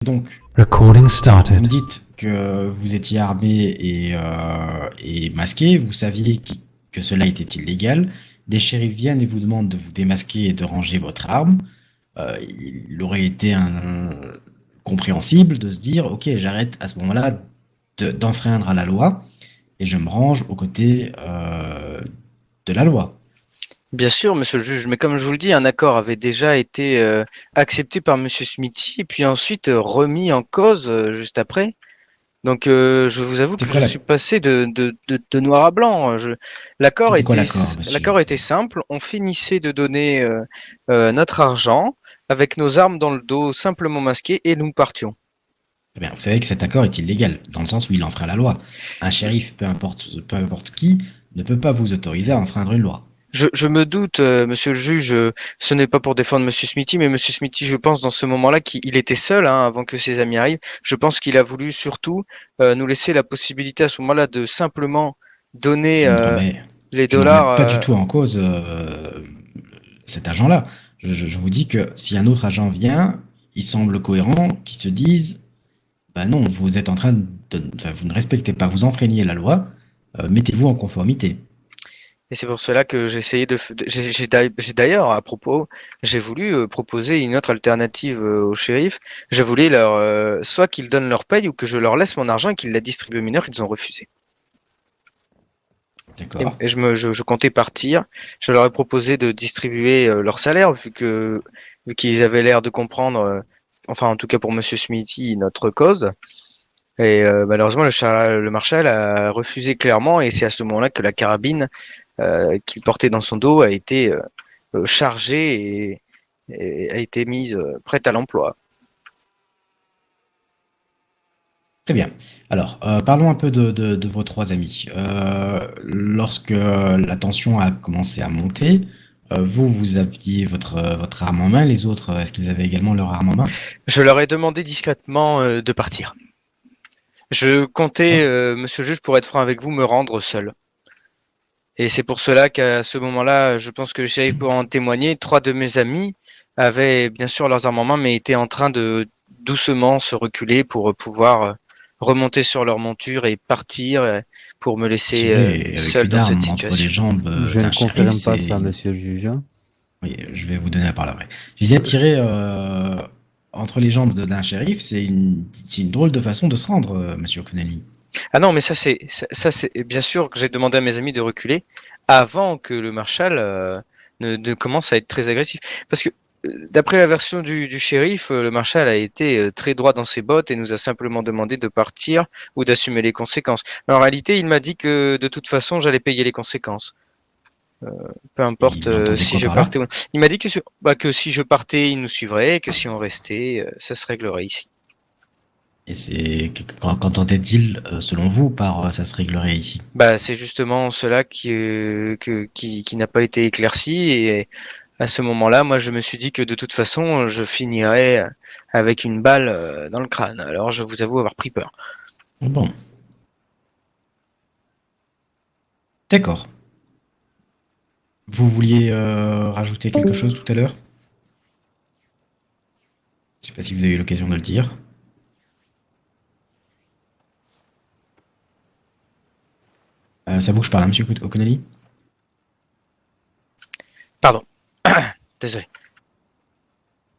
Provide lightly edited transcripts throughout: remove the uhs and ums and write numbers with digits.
Donc, Recording vous started. me dites que vous étiez armé et masqué, vous saviez que cela était illégal. Des shérifs viennent et vous demandent de vous démasquer et de ranger votre arme. Il aurait été compréhensible de se dire, ok, j'arrête à ce moment-là d'enfreindre à la loi et je me range aux côtés de la loi. Bien sûr, monsieur le juge, mais comme je vous le dis, un accord avait déjà été accepté par monsieur Smithy et puis ensuite remis en cause juste après. Donc je vous avoue C'était que quoi je suis passé de noir à blanc. c'était quoi l'accord, monsieur? L'accord était simple. On finissait de donner notre argent avec nos armes dans le dos, simplement masquées, et nous partions. Eh bien, vous savez que cet accord est illégal, dans le sens où il enfreint la loi. Un shérif, peu importe qui, ne peut pas vous autoriser à enfreindre une loi. Je me doute, monsieur le juge, ce n'est pas pour défendre monsieur Smithy, mais monsieur Smithy, je pense dans ce moment-là qu'il était seul hein, avant que ses amis arrivent. Je pense qu'il a voulu surtout nous laisser la possibilité à ce moment-là de simplement donner Je ne remets, les je ne remets dollars. pas du tout en cause cet agent-là. Je vous dis que si un autre agent vient, il semble cohérent qu'il se dise, bah non, vous êtes en train enfin, vous ne respectez pas, vous enfreignez la loi, mettez-vous en conformité. Et c'est pour cela que j'ai essayé j'ai d'ailleurs, à propos, j'ai voulu proposer une autre alternative au shérif. Je voulais soit qu'ils donnent leur paye ou que je leur laisse mon argent et qu'ils la distribuent aux mineurs. Ils ont refusé. D'accord. Et je comptais partir. Je leur ai proposé de distribuer leur salaire vu qu'ils avaient l'air de comprendre, enfin en tout cas pour Monsieur Smithy, notre cause. Et malheureusement, le marshal a refusé clairement, et c'est à ce moment-là que la carabine qu'il portait dans son dos a été chargée et a été mise prête à l'emploi. Très bien. Alors, parlons un peu de vos trois amis. Lorsque la tension a commencé à monter, vous aviez votre arme en main, les autres, est-ce qu'ils avaient également leur arme en main? Je leur ai demandé discrètement de partir. Je comptais, D'accord. monsieur le juge, pour être franc avec vous, me rendre seul. Et c'est pour cela qu'à ce moment-là, je pense que le shérif pourra en témoigner. Trois de mes amis avaient bien sûr leurs armes en main, mais étaient en train de doucement se reculer pour pouvoir remonter sur leur monture et partir pour me laisser Tirer avec seul une dans cette arme entre les situation. jambes Je ne d'un shérif, confirme pas c'est... ça, monsieur le juge, hein. Oui, je vais vous donner la parole après. Je disais tirer entre les jambes d'un shérif, c'est une drôle de façon de se rendre, monsieur Connelly. Ah non, mais ça c'est bien sûr que j'ai demandé à mes amis de reculer avant que le marshal ne commence à être très agressif. Parce que d'après la version du shérif, le marshal a été très droit dans ses bottes et nous a simplement demandé de partir ou d'assumer les conséquences. Mais en réalité, il m'a dit que de toute façon, j'allais payer les conséquences. Peu Et importe il entendait si quoi je par là? partais ou non. Il m'a dit que si je partais, il nous suivrait et que si on restait, ça se réglerait ici. Et c'est qu'entendait-il, selon vous, par ça se réglerait ici? Bah, c'est justement cela qui n'a pas été éclairci et à ce moment-là, moi, je me suis dit que de toute façon, je finirais avec une balle dans le crâne. Alors, je vous avoue avoir pris peur. Bon, d'accord. Vous vouliez rajouter quelque chose tout à l'heure? Je sais pas si vous avez eu l'occasion de le dire. C'est à vous que je parle, hein, monsieur O'Connelly? Pardon. Désolé.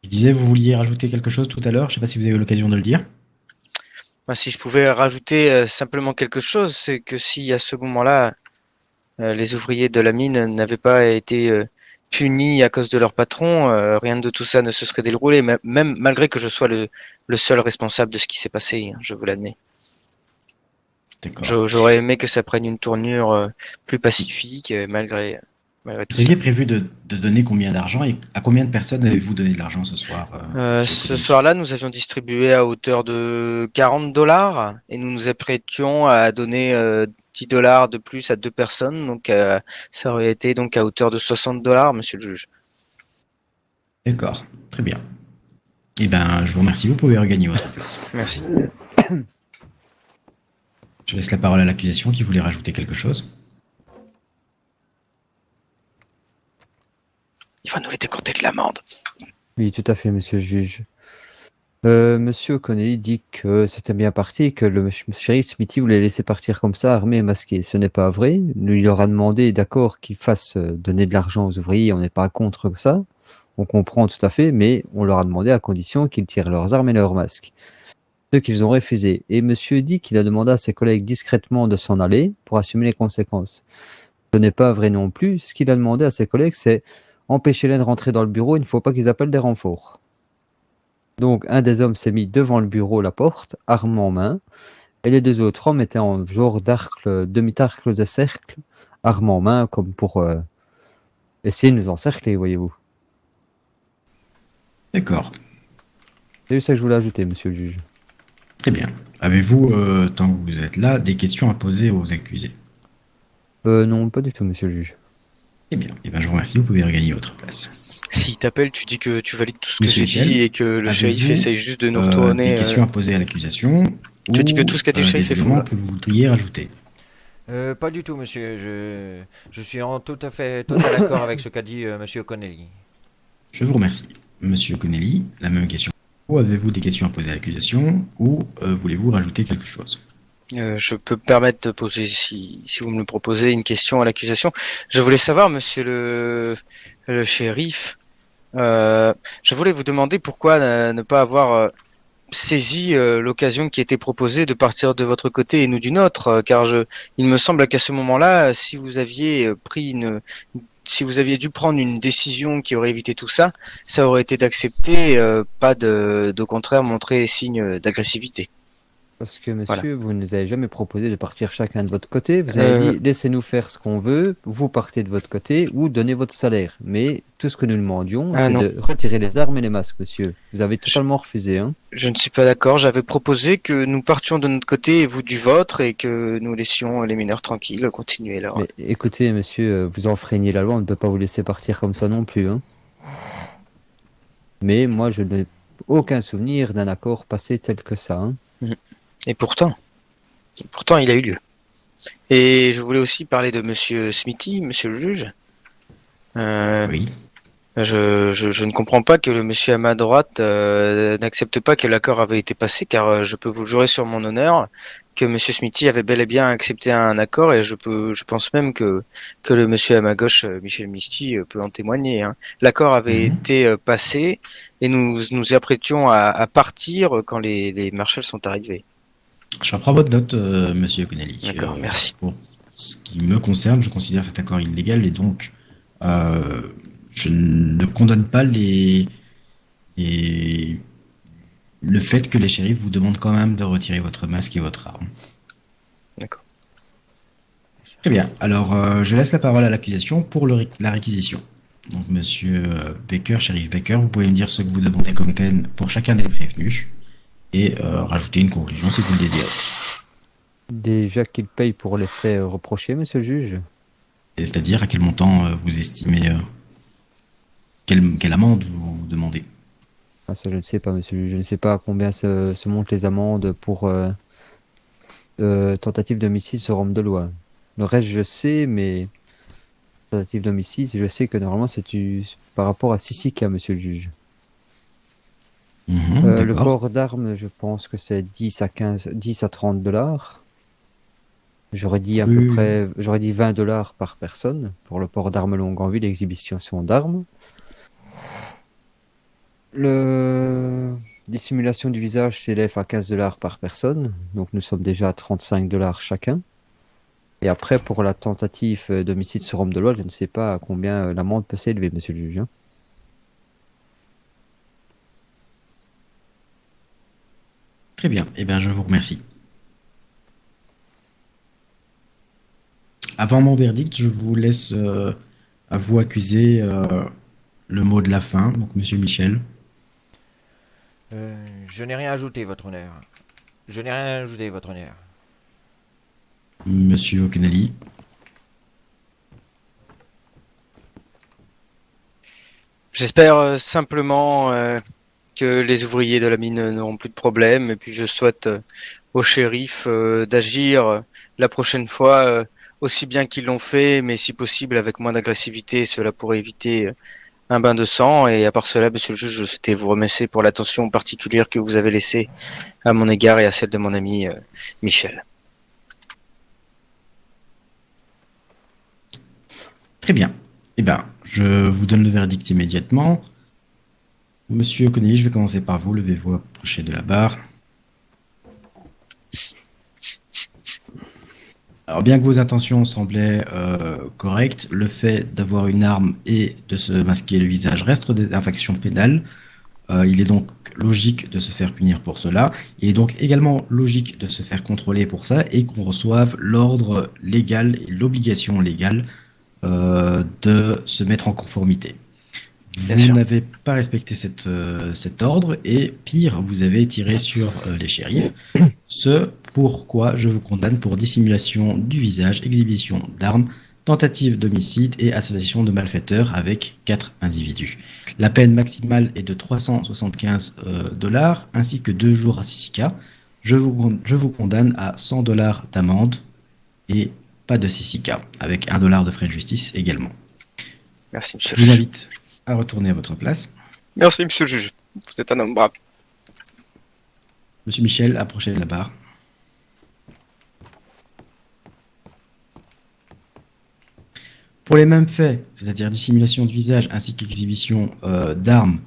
Je disais, vous vouliez rajouter quelque chose tout à l'heure. Je sais pas si vous avez eu l'occasion de le dire. Moi, si je pouvais rajouter simplement quelque chose, c'est que si à ce moment-là, les ouvriers de la mine n'avaient pas été punis à cause de leur patron, rien de tout ça ne se serait déroulé, même malgré que je sois le seul responsable de ce qui s'est passé, hein, je vous l'admets. D'accord. J'aurais aimé que ça prenne une tournure plus pacifique, malgré tout Vous ça. aviez prévu de donner combien d'argent et à combien de personnes avez-vous donné de l'argent ce soir, monsieur Ce O'Connelly? soir-là, nous avions distribué à hauteur de 40 dollars et nous nous apprêtions à donner 10 dollars de plus à deux personnes. Donc, ça aurait été donc à hauteur de 60 dollars, monsieur le juge. D'accord, très bien. Eh ben, je vous remercie. Vous pouvez regagner votre place. Merci. Je laisse la parole à l'accusation qui voulait rajouter quelque chose. Il va nous les décompter de l'amende. Oui, tout à fait, monsieur le juge. Monsieur O'Connelly dit que c'était bien parti, que le shérif Smithy voulait laisser partir comme ça, armé et masqué. Ce n'est pas vrai. Il leur a demandé, d'accord, qu'ils fassent donner de l'argent aux ouvriers. On n'est pas contre ça. On comprend tout à fait, mais on leur a demandé à condition qu'ils tirent leurs armes et leurs masques. Ce qu'ils ont refusé. Et monsieur dit qu'il a demandé à ses collègues discrètement de s'en aller pour assumer les conséquences. Ce n'est pas vrai non plus. Ce qu'il a demandé à ses collègues, c'est empêcher-les de rentrer dans le bureau. Il ne faut pas qu'ils appellent des renforts. Donc, un des hommes s'est mis devant le bureau, la porte, arme en main, et les deux autres hommes étaient en genre demi-cercle de cercle, arme en main, comme pour essayer de nous encercler, voyez-vous. D'accord, C'est juste ça que je voulais ajouter, monsieur le juge. très bien. Avez-vous, tant que vous êtes là, des questions à poser aux accusés? Non, pas du tout, monsieur le juge. Très bien, et ben je vous remercie, vous pouvez regagner votre place. S'il t'appelle, tu dis que tu valides tout ce que Monsieur j'ai Michel, dit et que le shérif avez-vous essaye juste de nous des retourner. questions à poser à l'accusation Tu dis que ou tout ce qu'a dit le shérif des est faux, éléments là. que vous voudriez rajouter? Pas du tout, monsieur. Je suis en tout à fait total accord avec ce qu'a dit monsieur O'Connelly. Je vous remercie. Monsieur Connelly, la même question. Ou avez-vous des questions à poser à l'accusation ou voulez-vous rajouter quelque chose? Je peux me permettre de poser, si vous me le proposez, une question à l'accusation. Je voulais savoir, monsieur le shérif, je voulais vous demander pourquoi ne pas avoir saisi l'occasion qui était proposée de partir de votre côté et nous du nôtre, car il me semble qu'à ce moment-là, si vous aviez si vous aviez dû prendre une décision qui aurait évité tout ça, ça aurait été d'accepter, pas de, au contraire, montrer signe d'agressivité. Parce que, Voilà. monsieur, vous ne nous avez jamais proposé de partir chacun de votre côté. Vous avez dit, laissez-nous faire ce qu'on veut, vous partez de votre côté ou donnez votre salaire. Mais tout ce que nous demandions, c'est Non, de retirer les armes et les masques, monsieur. Vous avez totalement refusé, hein. je ne suis pas d'accord. J'avais proposé que nous partions de notre côté et vous du vôtre et que nous laissions les mineurs tranquilles continuer là. Mais écoutez, monsieur, vous enfreignez la loi, on ne peut pas vous laisser partir comme ça non plus, hein. Mais moi, je n'ai aucun souvenir d'un accord passé tel que ça, hein. Et pourtant, il a eu lieu. Et je voulais aussi parler de monsieur Smithy, monsieur le juge. Oui. Je ne comprends pas que le monsieur à ma droite n'accepte pas que l'accord avait été passé, car je peux vous jurer sur mon honneur que monsieur Smithy avait bel et bien accepté un accord, et je pense même que le monsieur à ma gauche, Michel Misty, peut en témoigner, hein. L'accord avait été passé et nous nous apprêtions à partir quand les marshals sont arrivés. Je reprends votre note, monsieur Connelly. D'accord, merci. Pour ce qui me concerne, je considère cet accord illégal et donc je ne condamne pas le fait que les shérifs vous demandent quand même de retirer votre masque et votre arme. D'accord. Très bien. Alors, je laisse la parole à l'accusation pour la réquisition. Donc, monsieur Baker, shérif Baker, vous pouvez me dire ce que vous demandez comme peine pour chacun des prévenus et rajouter une conclusion si vous le désirez. Déjà qu'il paye pour les faits reprochés, monsieur le juge. C'est-à-dire à quel montant vous estimez, quelle amende vous demandez? Ah, ça, je ne sais pas, monsieur le juge. Je ne sais pas à combien se montent les amendes pour tentative d'homicide sur homme de loi. Le reste, je sais, mais tentative d'homicide, je sais que normalement, c'est par rapport à Sissika, monsieur le juge. Le D'accord. port d'armes, je pense que c'est 10 à 30 dollars. J'aurais dit à peu près, j'aurais dit 20 dollars par personne pour le port d'armes longues en ville, l'exhibition d'armes. Le dissimulation du visage s'élève à 15 dollars par personne, donc nous sommes déjà à 35 dollars chacun. Et après, pour la tentative d'homicide sur homme de loi, je ne sais pas à combien l'amende peut s'élever, monsieur le juge, hein. Très bien. Eh bien, je vous remercie. Avant mon verdict, je vous laisse à vous accuser le mot de la fin. Donc, monsieur Michel. Je n'ai rien ajouté, votre honneur. Je n'ai rien ajouté, votre honneur. Monsieur O'Connelly. J'espère simplement que les ouvriers de la mine n'auront plus de problème. Et puis je souhaite au shérif d'agir la prochaine fois aussi bien qu'ils l'ont fait, mais si possible avec moins d'agressivité. Cela pourrait éviter un bain de sang. Et à part cela, monsieur le juge, je souhaitais vous remercier pour l'attention particulière que vous avez laissée à mon égard et à celle de mon ami Michel. Très bien. Eh bien, je vous donne le verdict immédiatement. Monsieur Connelly, je vais commencer par vous. Levez-vous, approchez de la barre. Alors, bien que vos intentions semblaient correctes, le fait d'avoir une arme et de se masquer le visage reste des infractions pénales. Il est donc logique de se faire punir pour cela. Il est donc également logique de se faire contrôler pour ça et qu'on reçoive l'ordre légal et l'obligation légale de se mettre en conformité. Bien Vous sûr. n'avez pas respecté cet ordre et pire, vous avez tiré sur les shérifs. Ce pourquoi je vous condamne pour dissimulation du visage, exhibition d'armes, tentative d'homicide et association de malfaiteurs avec 4 individus. La peine maximale est de 375 $ ainsi que 2 jours à Sisika. Je vous condamne à 100 $ d'amende et pas de Sisika, avec 1 $ de frais de justice également. Merci, monsieur Je le vous juge. invite à retourner à votre place. Merci, monsieur le juge. Vous êtes un homme brave. Monsieur Michel, approchez de la barre. Pour les mêmes faits, c'est-à-dire dissimulation du visage ainsi qu'exhibition d'armes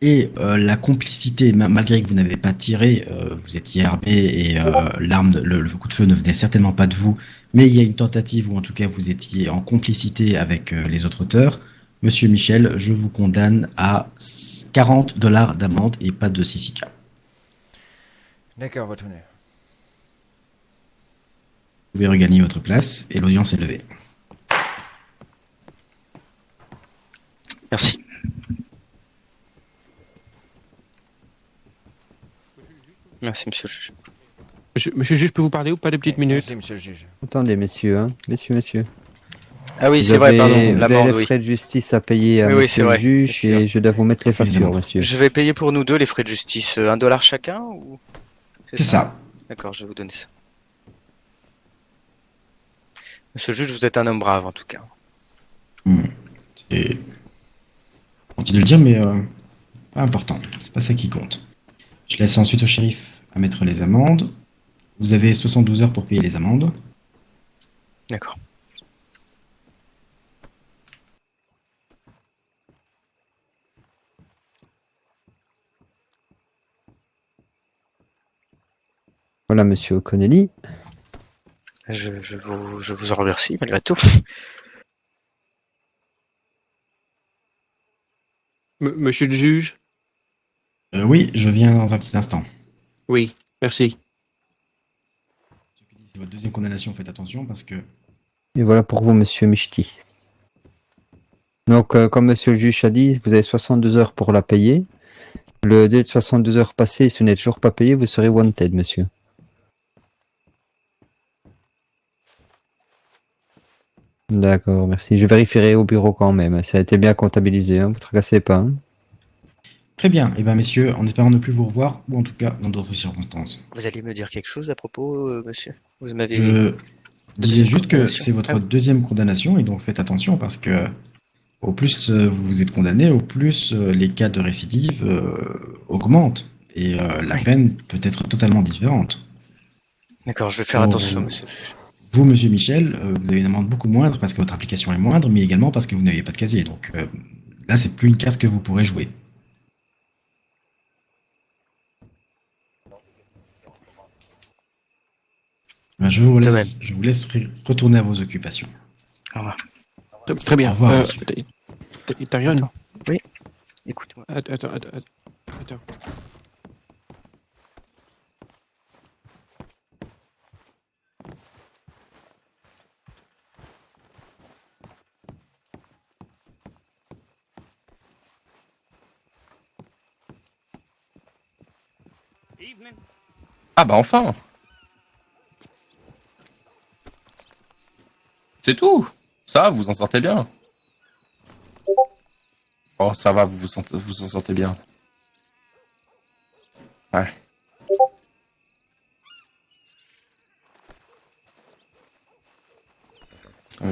et la complicité, malgré que vous n'avez pas tiré, vous étiez armé et le coup de feu ne venait certainement pas de vous, mais il y a une tentative ou en tout cas vous étiez en complicité avec les autres auteurs. Monsieur Michel, je vous condamne à 40 $ d'amende et pas de 6 cas. D'accord, votre honneur. Vous pouvez regagner votre place et l'audience est levée. Merci. Merci, monsieur le juge. Monsieur le juge, je peux vous parler ou pas de petites minutes? Merci, monsieur le juge. Attendez, messieurs, hein. Messieurs. Ah oui, Vous c'est vrai, avez- pardon. Vous avez L'amende, les oui. frais de justice à payer à Oui, oui, c'est monsieur le vrai. juge Excusez-moi. et je dois vous mettre les factures, monsieur. Je vais payer pour nous deux les frais de justice. 1 $ chacun ou... C'est ça. D'accord, je vais vous donner ça. Monsieur le juge, vous êtes un homme brave en tout cas. C'est gentil de le dire, mais pas important. C'est pas ça qui compte. Je laisse ensuite au shérif à mettre les amendes. Vous avez 72 heures pour payer les amendes. D'accord. Voilà, monsieur Connelly. Je vous en remercie malgré tout. Monsieur le juge? Oui, je viens dans un petit instant. Oui, merci. C'est votre deuxième condamnation, faites attention parce que Et voilà pour vous, monsieur Michti. Donc, comme monsieur le juge a dit, vous avez 62 heures pour la payer. Le délai de 62 heures passé, si vous n'êtes toujours pas payé, vous serez wanted, monsieur. D'accord, merci. Je vérifierai au bureau quand même. Ça a été bien comptabilisé, hein. Vous ne tracassez pas, hein. très bien. Eh bien, messieurs, en espérant ne plus vous revoir, ou en tout cas dans d'autres circonstances. Vous alliez me dire quelque chose à propos, monsieur? Vous m'avez... Je disais deuxième juste que condamnation. c'est votre Ah oui. deuxième condamnation et donc faites attention parce que au plus vous vous êtes condamné, au plus les cas de récidive augmentent et la Oui. peine peut être totalement différente. D'accord, je vais faire Pour attention, vous, monsieur le juge. vous, monsieur Michel, vous avez une amende beaucoup moindre parce que votre application est moindre, mais également parce que vous n'aviez pas de casier. Donc là, c'est plus une carte que vous pourrez jouer. Ben, je vous De laisse retourner à vos occupations. Au revoir. Très bien. Au revoir, monsieur. Tarion? Écoute-moi. Attends. Ah bah enfin! C'est tout! Ça, vous en sortez bien. Oh, ça va, vous en sortez bien. Ouais.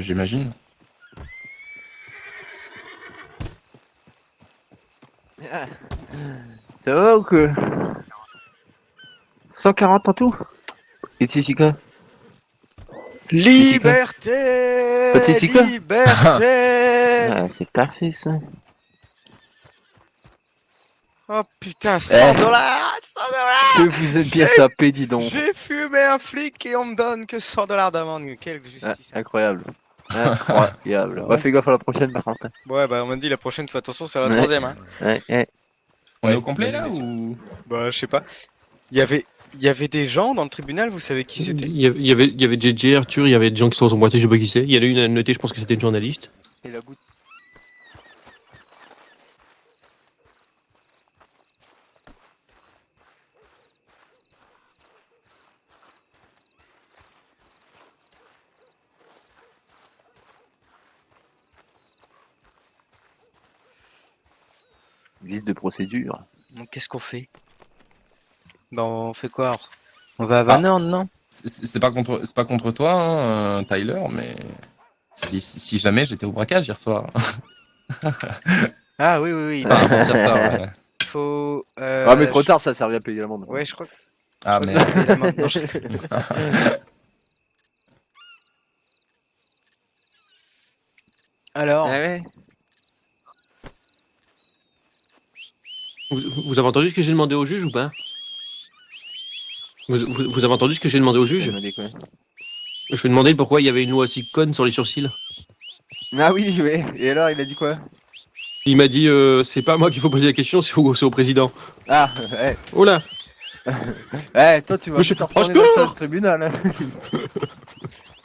J'imagine. Ça va ou que 140 en tout. Et c'est quoi? Liberté! Pas de Jessica Liberté! Ah, c'est parfait ça. Oh putain, 100 dollars! 100 Que dollars! vous êtes bien J'ai- sapé, dis donc. J'ai fumé un flic et on me donne que 100 dollars d'amende. Quelle Ah, justice. incroyable. Incroyable. Bah, fais gaffe à la prochaine par contre. Ouais, bah on m'a dit la prochaine, fais attention, c'est la Ouais. troisième. Hein. Ouais. On est Ouais, au complet là mesdames et ou Bah, je sais pas. Il y avait des gens dans le tribunal, vous savez qui c'était? Il y avait JJ, Arthur, il y avait des gens qui sont sur boîtier, je sais pas qui c'est. Il y en a une à noter, je pense que c'était une journaliste. Et la goutte. Vice de procédure. Donc qu'est-ce qu'on fait? Bah, on fait quoi? On va à Van Horn, non? c'est pas contre toi, hein, Tyler, mais si jamais j'étais au braquage hier soir. Ah oui, oui, oui. Pas avant-hier soir, ouais. Faut. Ah, mais trop tard, ça servait à payer l'amende. Ouais, je crois que. Ah je mais crois que ça fait la main. Non, je- Alors, Ah ouais. Vous avez entendu ce que j'ai demandé au juge ou pas vous avez entendu ce que j'ai demandé au juge? On a dit quoi? Je lui ai demandé pourquoi il y avait une loi aussi conne sur les sourcils. Ah oui, ouais. Et alors, il a dit quoi? Il m'a dit c'est pas à moi qu'il faut poser la question, c'est au président. Ah, ouais. Oh là. Toi, tu vas Monsieur, te retourner au dans secours le tribunal. Hein.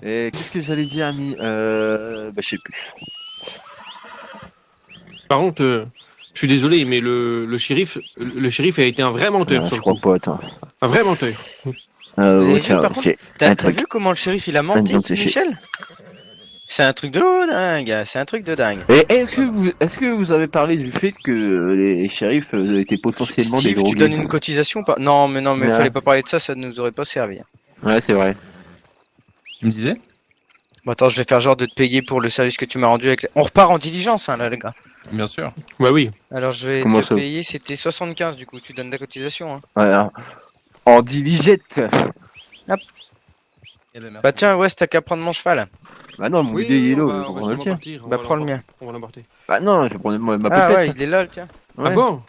Et qu'est-ce que j'allais dire, ami? Bah, je sais plus. Par contre, je suis désolé, mais le shérif a été un vrai menteur Ah, sur je le crois coup. pas, attends. Un vrai menteur. Vous avez vu, tiens, par contre, j'ai t'as un t'as truc. vu comment le shérif il a menti, viande séchée. Michel? C'est un truc de dingue, c'est un truc de dingue. Et est-ce que vous avez parlé du fait que les shérifs étaient potentiellement des Steve, tu drogués? donnes une cotisation pas? Non, mais Ouais. fallait pas parler de ça, ça ne nous aurait pas servi. Ouais, c'est vrai. tu me disais Bon, attends, je vais faire genre de te payer pour le service que tu m'as rendu avec. On repart en diligence, hein, là, les gars. Bien sûr. Bah oui. Alors, je vais Comment te ça? payer, c'était 75 du coup, tu donnes la cotisation. Hein. Voilà. En diligette. Eh ben, merci. Bah, tiens, ouais, t'as qu'à prendre mon cheval. Bah non, mon Oui, idée, il est là, on je va prends le sûrement tien. partir, Bah, prends le mien. On va l'emporter. Bah non, je vais prendre ma Ah, ouais, pépette. il est là, le tien. Ah Ouais. bon?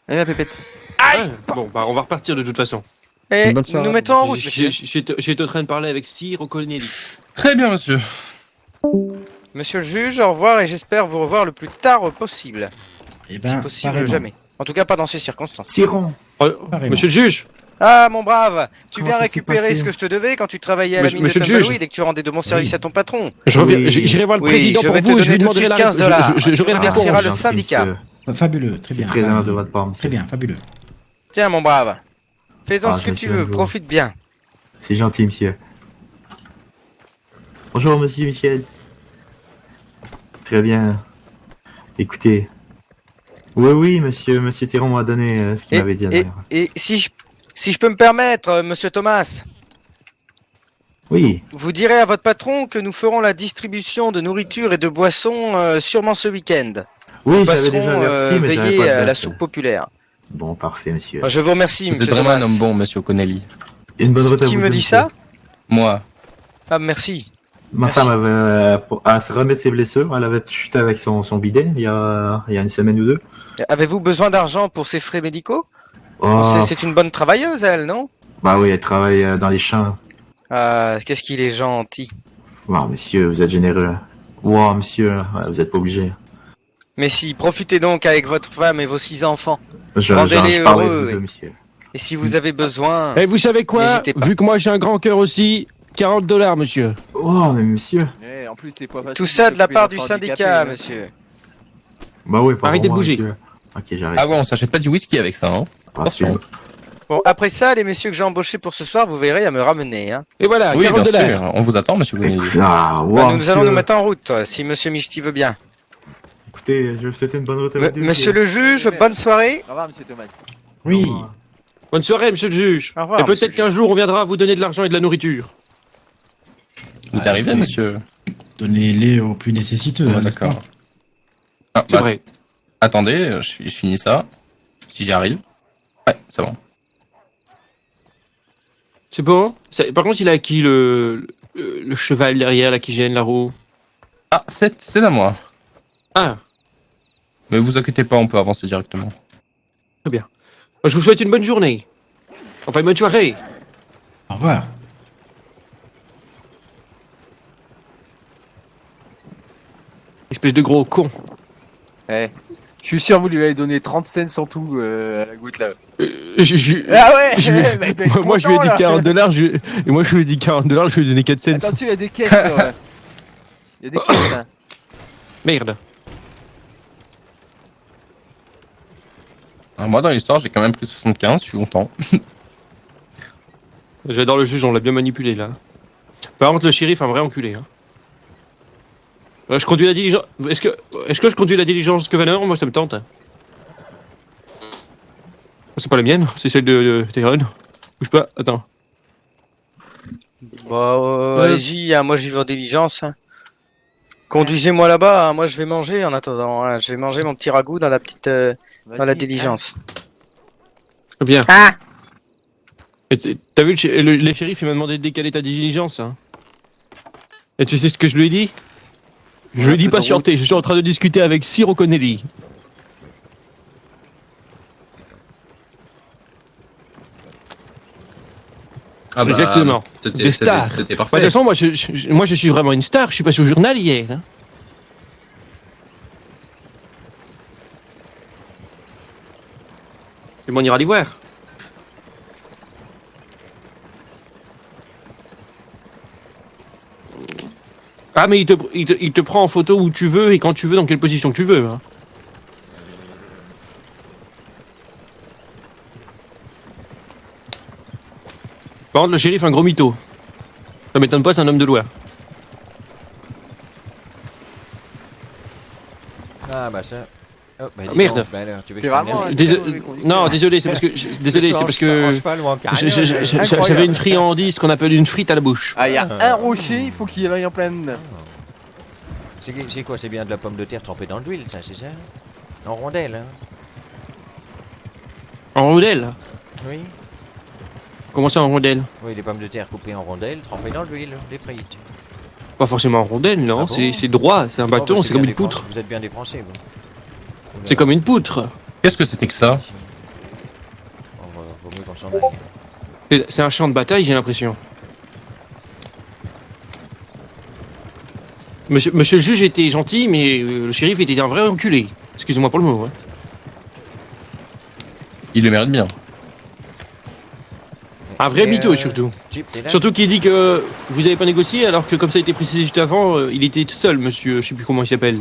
Allez, ma pépette. Bon, bah on va repartir de toute façon. Et Bonne soirée. nous mettons en route, monsieur. J'étais en train de parler avec Sir O'Connelly. Très bien, monsieur. Monsieur le juge, au revoir et j'espère vous revoir le plus tard possible. Eh Si ben, possible, pareillement. jamais. En tout cas, pas dans ces circonstances. Siron, Pareillement. Monsieur le juge! Ah, mon brave, tu Comment viens ça s'est récupérer passé ce que je te devais quand tu travaillais à la mine de Monsieur le juge. Tumbleweed et que tu rendais de bons services Oui. à ton patron. Je reviens, Oui. j'irai voir le Oui, président je pour vais te vous et je lui donner tout de demanderai suite la 15 $. J'aurai Tu la remercieras réponse. le gentil, syndicat. monsieur. Fabuleux, très C'est bien. très aimable de votre part, monsieur. Très bien, fabuleux. Tiens, mon brave, fais-en Ah, ce que je tu suis à veux, vous. profite bien. C'est gentil, monsieur. Bonjour, monsieur Michel. Très bien. Écoutez. Oui, monsieur Théron m'a donné ce qu'il m'avait dit d'ailleurs. Et si je peux me permettre, monsieur Thomas, Oui, vous direz à votre patron que nous ferons la distribution de nourriture et de boissons sûrement ce week-end. oui, Nous j'avais déjà passerons averti, mais j'avais veiller pas de à la date. soupe populaire. Bon, parfait, monsieur. Enfin, je vous remercie, Vous êtes monsieur vraiment Thomas. un homme bon, monsieur O'Connelly. Une bonne route à Qui vous me deux, dit monsieur. ça? Moi. Ah, merci. Ma Merci. femme avait, à se remettre ses blessures, elle avait chuté avec son bidet il y a une semaine ou deux. Avez-vous besoin d'argent pour ses frais médicaux? Oh, C'est une bonne travailleuse, elle, non? bah oui, elle travaille dans les champs. Ah, qu'est-ce qu'il est gentil. Wow, monsieur, vous êtes généreux. Wow, monsieur, vous êtes pas obligé. Mais si, profitez donc avec votre femme et vos 6 enfants. Je Rendez-les parlerai de heureux, vous deux, oui. monsieur. Et si vous avez besoin... Et vous savez quoi? N'hésitez pas. Vu que moi j'ai un grand cœur aussi, 40 $, monsieur. Oh, mais monsieur. En plus, c'est pas facile Tout ça de la s'occuper part du d'enfants syndicat, handicapés, monsieur. Bah oui, pas Arrêtez pour de moi, bouger. monsieur. Ok, j'arrête. Ah ouais, on s'achète pas du whisky avec ça, hein. Attention. Bon, après ça, les messieurs que j'ai embauchés pour ce soir, vous verrez à me ramener. Hein. Et voilà, Oui, 40 bien $. sûr. On vous attend, monsieur O'Connelly. Ah, wow, Bah, nous monsieur. allons nous mettre en route, si monsieur Michty veut bien. Écoutez, je vous souhaite une bonne route à vous deux, Monsieur le juge, bonne soirée. Au revoir, monsieur Thomas. Oui, Au revoir. Bonne soirée, monsieur le juge. Au revoir, Et monsieur peut-être le qu'un jour on viendra vous donner de l'argent et de la nourriture. Vous y arrivez, monsieur? donnez-les aux plus nécessiteux, Ah, hein, n'est-ce d'accord. pas? Ah, C'est bah, vrai. Attendez, je finis ça. Si j'y arrive. Ouais, c'est bon. C'est bon. Par contre, il a qui le cheval derrière là qui gêne la roue? Ah, c'est à moi. Ah, Mais vous inquiétez pas, on peut avancer directement. très bien. Je vous souhaite une bonne journée. Enfin, une bonne soirée. Au revoir. Espèce de gros con. Eh, je suis sûr que vous lui avez donné 30 cents surtout à la goutte là. Je- Ah ouais je- bah, il doit être moi, je lui ai content, dit là. $40, et moi je lui ai dit $40, je lui ai donné 4 cents. Attention, il y a des caisses là. Il y a des caisses là. Merde. Alors, moi, dans l'histoire, j'ai quand même pris 75, je suis content. J'adore le juge, on l'a bien manipulé là. Par contre, le shérif, un vrai enculé. Hein. Je conduis la diligence. Est-ce que je conduis la diligence Covenant? Moi, ça me tente. C'est pas la mienne, c'est celle de Tyrone. Bouge pas, attends. Bah, allez-y, hein, moi j'y vais en diligence. Hein. Conduisez-moi là-bas, hein, moi je vais manger en attendant. Hein. Je vais manger mon petit ragoût dans la petite, dans la Vas-y, diligence. Bien. Ah Et t'as vu, les shérifs, il m'a demandé de décaler ta diligence. Hein. Et tu sais ce que je lui ai dit? Je lui ai dit patienter, je suis en train de discuter avec Sir O'Connelly. Ah bah, Exactement. Des stars. C'était Bah, de parfait. toute façon, moi je suis vraiment une star, je suis passé au journal hier. Hein. Et bon, on ira les voir. Ah, mais il te prend en photo où tu veux et quand tu veux, dans quelle position tu veux. Hein. Par contre, le shérif, un gros mytho. Ça m'étonne pas, c'est un homme de loi. Ah bah ça. Oh, bah, dis merde. donc, bah alors, tu veux que C'est je prenne vraiment les- un Désolé- mauvais conducteur. Non, désolé, c'est parce que désolé, c'est parce que En cheval ou en carriole, j'avais Incroyable. une friandise qu'on appelle une frite à la bouche. Ah, il y a un rocher, il faut qu'il aille en pleine. C'est quoi? C'est bien de la pomme de terre trempée dans l'huile, ça, c'est ça? En rondelles, hein? En rondelle. Oui. Comment ça en rondelle? Oui, des pommes de terre coupées en rondelles, trempées dans l'huile, des frites. Pas forcément en rondelle, non. Ah bon C'est droit, c'est un Oh, bah, bâton, c'est comme bien une des poutre. Français. Vous êtes bien des Français, vous. C'est comme une poutre. Qu'est-ce que c'était que ça? Vaut mieux qu'on s'en aille. C'est un champ de bataille, j'ai l'impression. Monsieur le juge était gentil, mais le shérif était un vrai enculé. Excusez-moi pour le mot. Hein. Il le mérite bien. Un vrai Et, mytho, surtout. Chip, t'es là? Surtout qu'il dit que vous avez pas négocié, alors que comme ça a été précisé juste avant, il était seul, monsieur, je sais plus comment il s'appelle.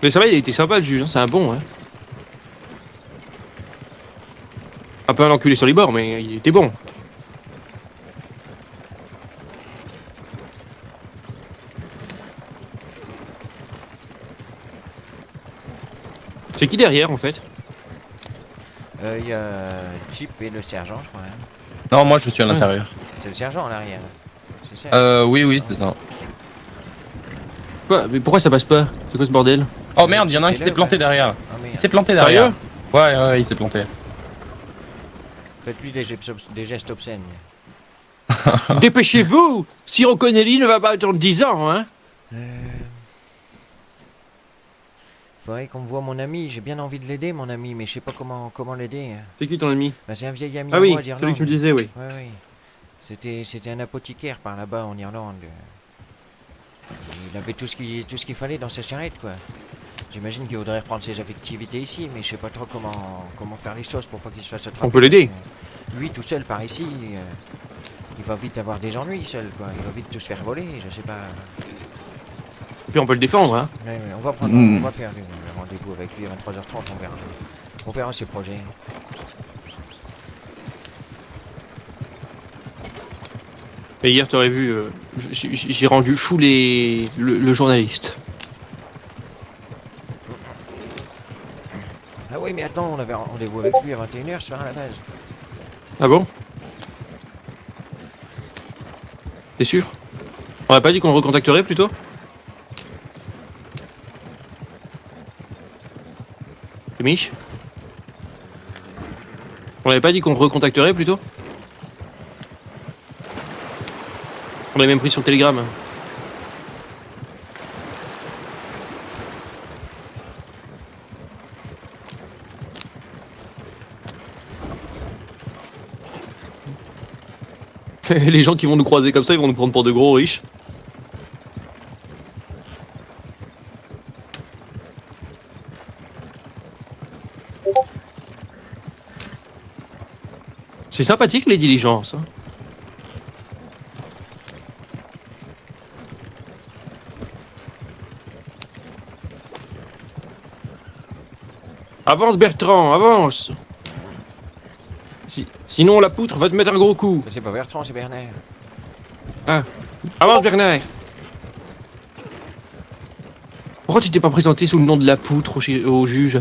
Mais ça va, il a été sympa le juge, hein, c'est un bon. Hein. Un peu un enculé sur les bords, mais il était bon. C'est qui derrière en fait? Il y a Chip et le sergent, je crois. Hein. Non, moi, je suis à l'intérieur. C'est le sergent en arrière. C'est ça? Oui, c'est ça. Quoi? Mais pourquoi ça passe pas? C'est quoi ce bordel? Oh merde, il y en a un qui s'est planté derrière. Ah, merde. Il s'est planté derrière. Sérieux? Ouais, il s'est planté. Faites-lui des gestes obscènes. Dépêchez-vous! Sir O'Connelly ne va pas attendre 10 ans, hein? Faudrait qu'on voit mon ami. J'ai bien envie de l'aider, mon ami, mais je sais pas comment l'aider. C'est qui ton ami? Bah, c'est un vieil ami Ah à oui, moi celui d'Irlande. que tu me disais, oui. Ouais, oui. C'était un apothicaire par là-bas en Irlande. Il avait tout ce qu'il fallait dans sa charrette, quoi. J'imagine qu'il voudrait reprendre ses activités ici, mais je sais pas trop comment faire les choses pour pas qu'il se fasse attraper. On peut l'aider. Lui, tout seul par ici, il va vite avoir des ennuis seul, quoi. Il va vite tout se faire voler, je sais pas. Et puis on peut le défendre, hein. Ouais, on va faire le rendez-vous avec lui à 23h30, on verra. On verra ses projets. Et hier, t'aurais vu, j'ai rendu fou le journaliste. Ah oui, mais attends, on avait rendez-vous avec lui à 21h ce soir à la base. Ah bon? T'es sûr? On aurait pas dit qu'on le recontacterait plutôt? Mich? On avait pas dit qu'on le recontacterait plutôt? On l'avait même pris sur Telegram. Les gens qui vont nous croiser comme ça, ils vont nous prendre pour de gros riches. C'est sympathique les diligences. Hein. Avance Bertrand, avance. Sinon la poutre va te mettre un gros coup. Ça, c'est pas Bertrand, c'est Bernard. Ah. Avance Bernard. Pourquoi tu t'es pas présenté sous le nom de la poutre au juge?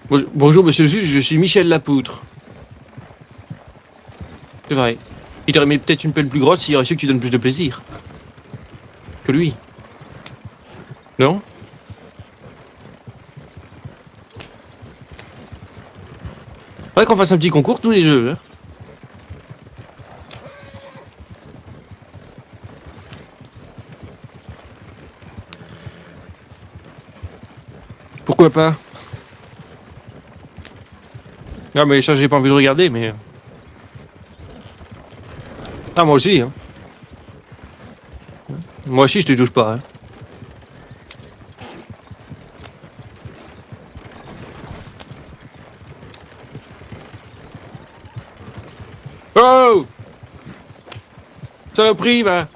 Bonjour monsieur le juge, je suis Michel Lapoutre. C'est vrai. Il t'aurait mis peut-être une peine plus grosse s'il aurait su que tu donnes plus de plaisir. Que lui. Non? Faudrait qu'on fasse un petit concours tous les jeux. Hein. Pourquoi pas? Non mais ça j'ai pas envie de regarder mais... Ah moi aussi hein. Moi aussi je te touche pas hein. Oh! Saloperie va!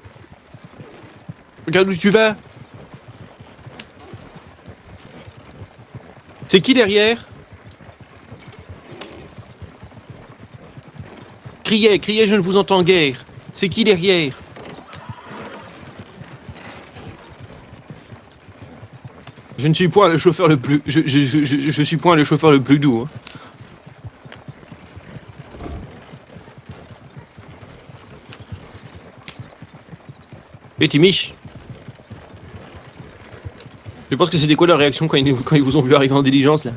Regarde où tu vas! C'est qui derrière? Criez, criez, je ne vous entends guère. C'est qui derrière? Je ne suis point le chauffeur le plus... Je suis point le chauffeur le plus doux. Hein. Et Timiche? Je pense que c'était quoi leur réaction quand ils vous ont vu arriver en diligence là?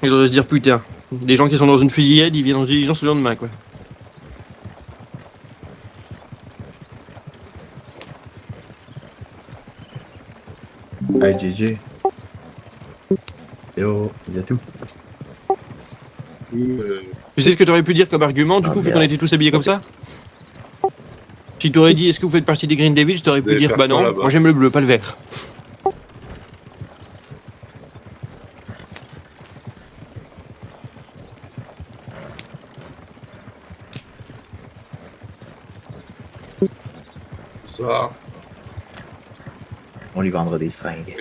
Ils auraient se dire putain, des gens qui sont dans une fusillade, ils viennent en diligence le lendemain quoi. Hey JJ. Yo, y'a tout. Tu sais ce que tu aurais pu dire comme argument du coup, vu qu'on était tous habillés comme ça? Si tu aurais dit est-ce que vous faites partie des Green Devils, tu aurais pu dire bah non, moi j'aime le bleu, pas le vert. Bonsoir. On lui vendra des seringues.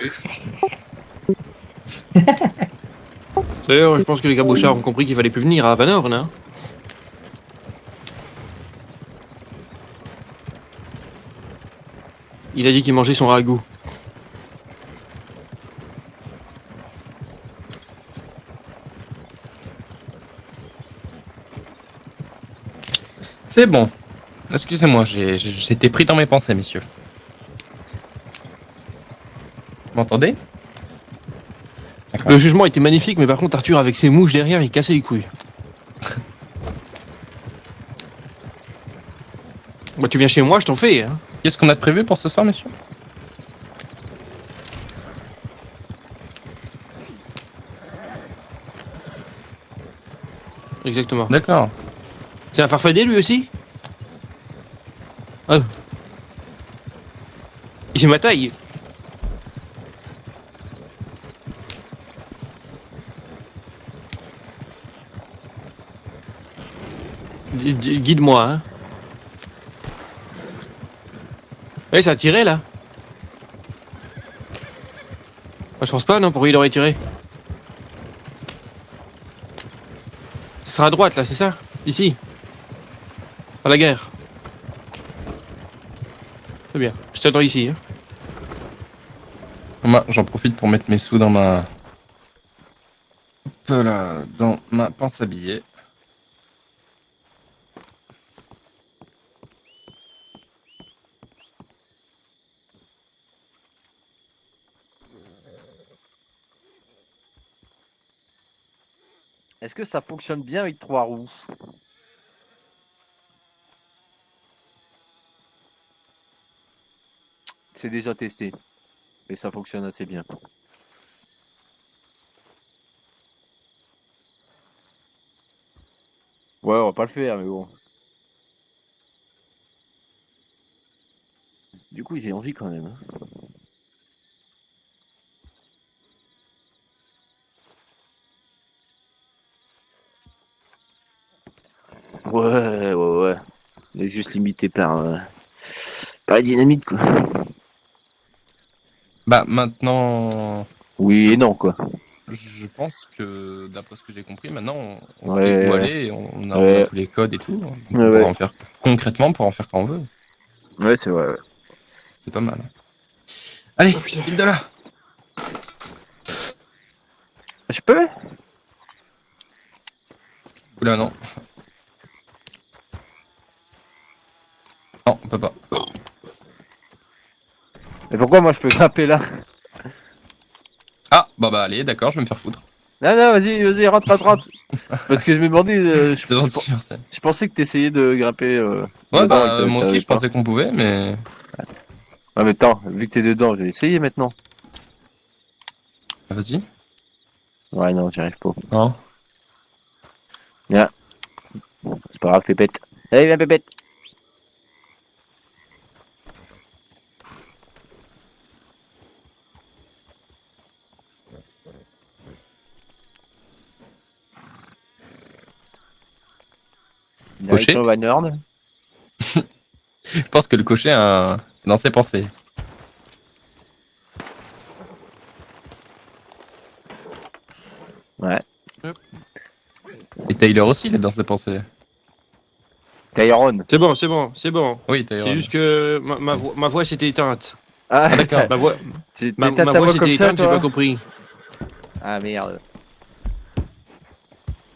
D'ailleurs, je pense que les cabochards ont compris qu'il fallait plus venir à Van Horn, hein. Il a dit qu'il mangeait son ragoût. C'est bon. Excusez-moi, j'étais pris dans mes pensées, messieurs. Vous m'entendez? Le jugement était magnifique, mais par contre Arthur avec ses mouches derrière, il cassait les couilles. Bah tu viens chez moi, je t'en fais, hein. Qu'est-ce qu'on a de prévu pour ce soir, messieurs? Exactement. D'accord. C'est un farfadet lui aussi? Ah. Il fait ma taille. Guide-moi, hein. Eh, ça a tiré là. Je pense pas, non, pourquoi il aurait tiré? Ce sera à droite là, c'est ça? Ici. À la guerre. Très bien, je t'attends ici. Hein. J'en profite pour mettre mes sous dans ma là, dans ma pince à billets. Est-ce que ça fonctionne bien avec 3 roues? C'est déjà testé. Et ça fonctionne assez bien. Ouais, on va pas le faire, mais bon. Du coup, j'ai envie quand même. Ouais. On est juste limité par la dynamite, quoi. Bah maintenant, Oui et non, quoi. je pense que d'après ce que j'ai compris, maintenant on Ouais, sait où ouais. aller, et on a Ouais. tous les codes et tout. Donc Ouais, on pourra ouais. en faire concrètement pour en faire quand on veut. Ouais, c'est vrai. Ouais. C'est pas mal. Allez, file de là. Je peux? Oula non. Non, on peut pas. Mais pourquoi moi je peux grimper là? Ah bah allez, d'accord, je vais me faire foutre. Non, vas-y, rentre. Parce que je me demandais, C'est gentil, merci. je pensais que t'essayais de grimper Ouais dedans bah et que moi aussi t'arrivais je pas. pensais qu'on pouvait, mais Ah mais attends, vu que t'es dedans, je vais essayer maintenant. vas-y. Ouais, non, j'y arrive pas. Non. C'est pas grave, Pépette. Allez, viens, Pépette. Cocher. Direction Van Horn. Je pense que le cocher a dans ses pensées. Ouais. Et Taylor aussi, il est dans ses pensées. Tyrone. C'est bon. Oui, Taylor. C'est juste que ma voix s'était éteinte. Ah, d'accord. Ma voix, tu ma t'éteins ta voix voix s'était comme ça, éteinte, j'ai pas toi? compris. Ah merde.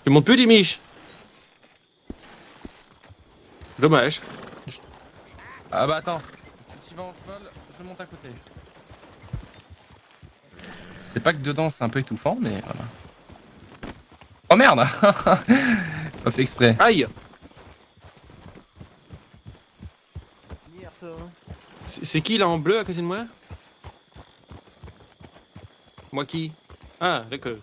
Je monte plus, Dimiche. Dommage. Ah bah attends, si tu vas en cheval, je monte à côté. C'est pas que dedans c'est un peu étouffant, mais voilà. Oh merde. Pas fait exprès. Aïe. C'est qui là en bleu à côté de moi? Moi qui? Ah, d'accord.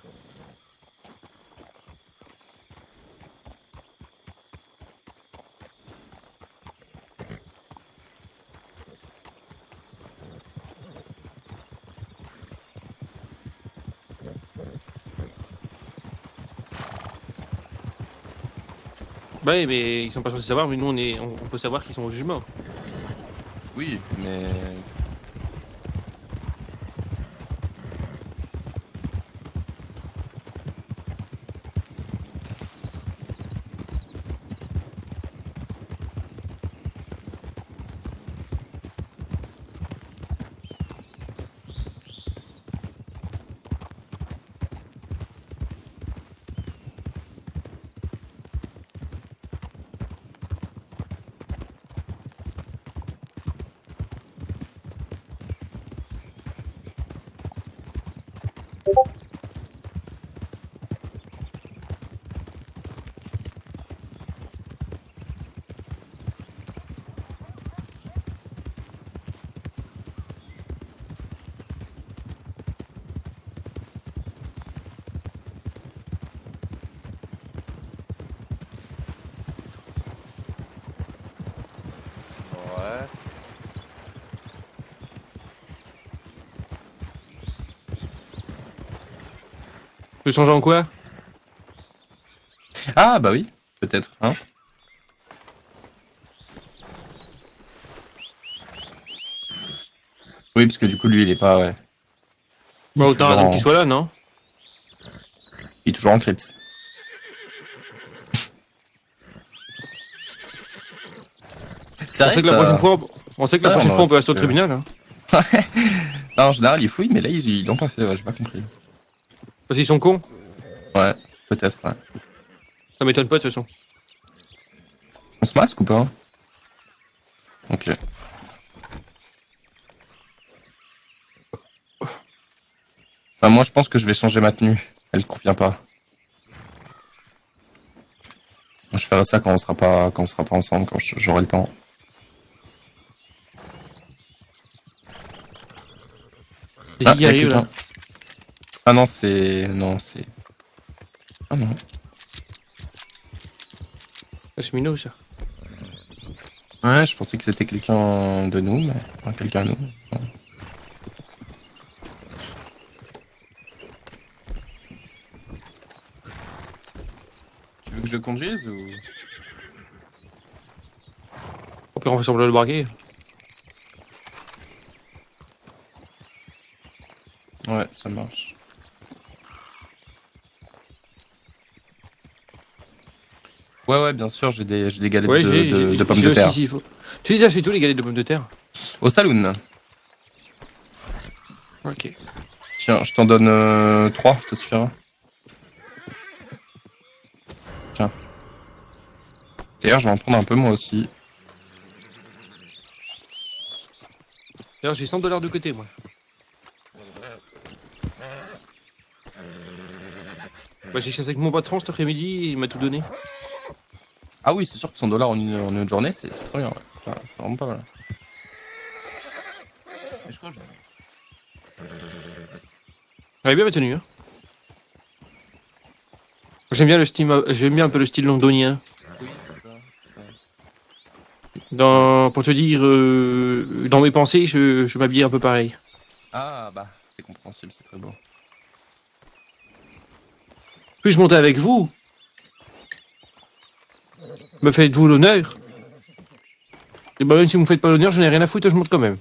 Bah oui, mais ils sont pas censés savoir, mais nous on peut savoir qu'ils sont au jugement. Oui, mais Ouais. Tu peux changer en quoi? ah bah oui, peut-être. Hein. Oui, parce que du coup lui il est pas, ouais. Bah autant Genre attendre en- qu'il soit là, non? Il est toujours en Crips. C'est On vrai sait que la ça- prochaine fois, on sait que ça, la prochaine on fois on peut aurait rester au pu- tribunal. Hein. Non, en général ils fouillent, mais là ils l'ont pas fait. Ouais, j'ai pas compris. Parce qu'ils sont cons. Ouais, peut-être, ouais. Ça m'étonne pas de toute façon. On se masque ou pas? Ok. Enfin, moi, je pense que je vais changer ma tenue. Elle me convient pas. Je ferai ça quand on sera pas ensemble, quand j'aurai le temps. C'est Ah, qui qui y a arrive là? quelqu'un. Ah non, c'est... Non, c'est... Ah non. Ah, c'est Mino ça. Ouais, je pensais que c'était quelqu'un de nous, mais... Enfin, quelqu'un à nous. Non. Tu veux que je conduise ou... Au pire on fait semblant de le braquer. Ouais, ça marche. Ouais, bien sûr, j'ai des galettes Ouais, de pommes j'ai de aussi terre. s'il faut. Tu les as fait tous les galettes de pommes de terre? Au saloon. Ok. Tiens, je t'en donne 3, ça suffira. Tiens. D'ailleurs, je vais en prendre un peu moi aussi. D'ailleurs j'ai 100 $ de côté moi. Bah, j'ai chassé avec mon patron cet après-midi et il m'a tout donné. Ah oui, c'est sûr que 100 $ en une journée, c'est très bien. Ouais. Enfin, c'est vraiment pas mal. Et je crois que Elle est bien ma tenue, hein. J'aime bien un peu le style londonien. Oui, c'est ça. Pour te dire, dans mes pensées, je m'habillais un peu pareil. Ah bah, c'est compréhensible, c'est très beau. Puis-je monter avec vous? Me faites-vous l'honneur? Et bah même si vous me faites pas l'honneur, je n'ai rien à foutre, je monte quand même.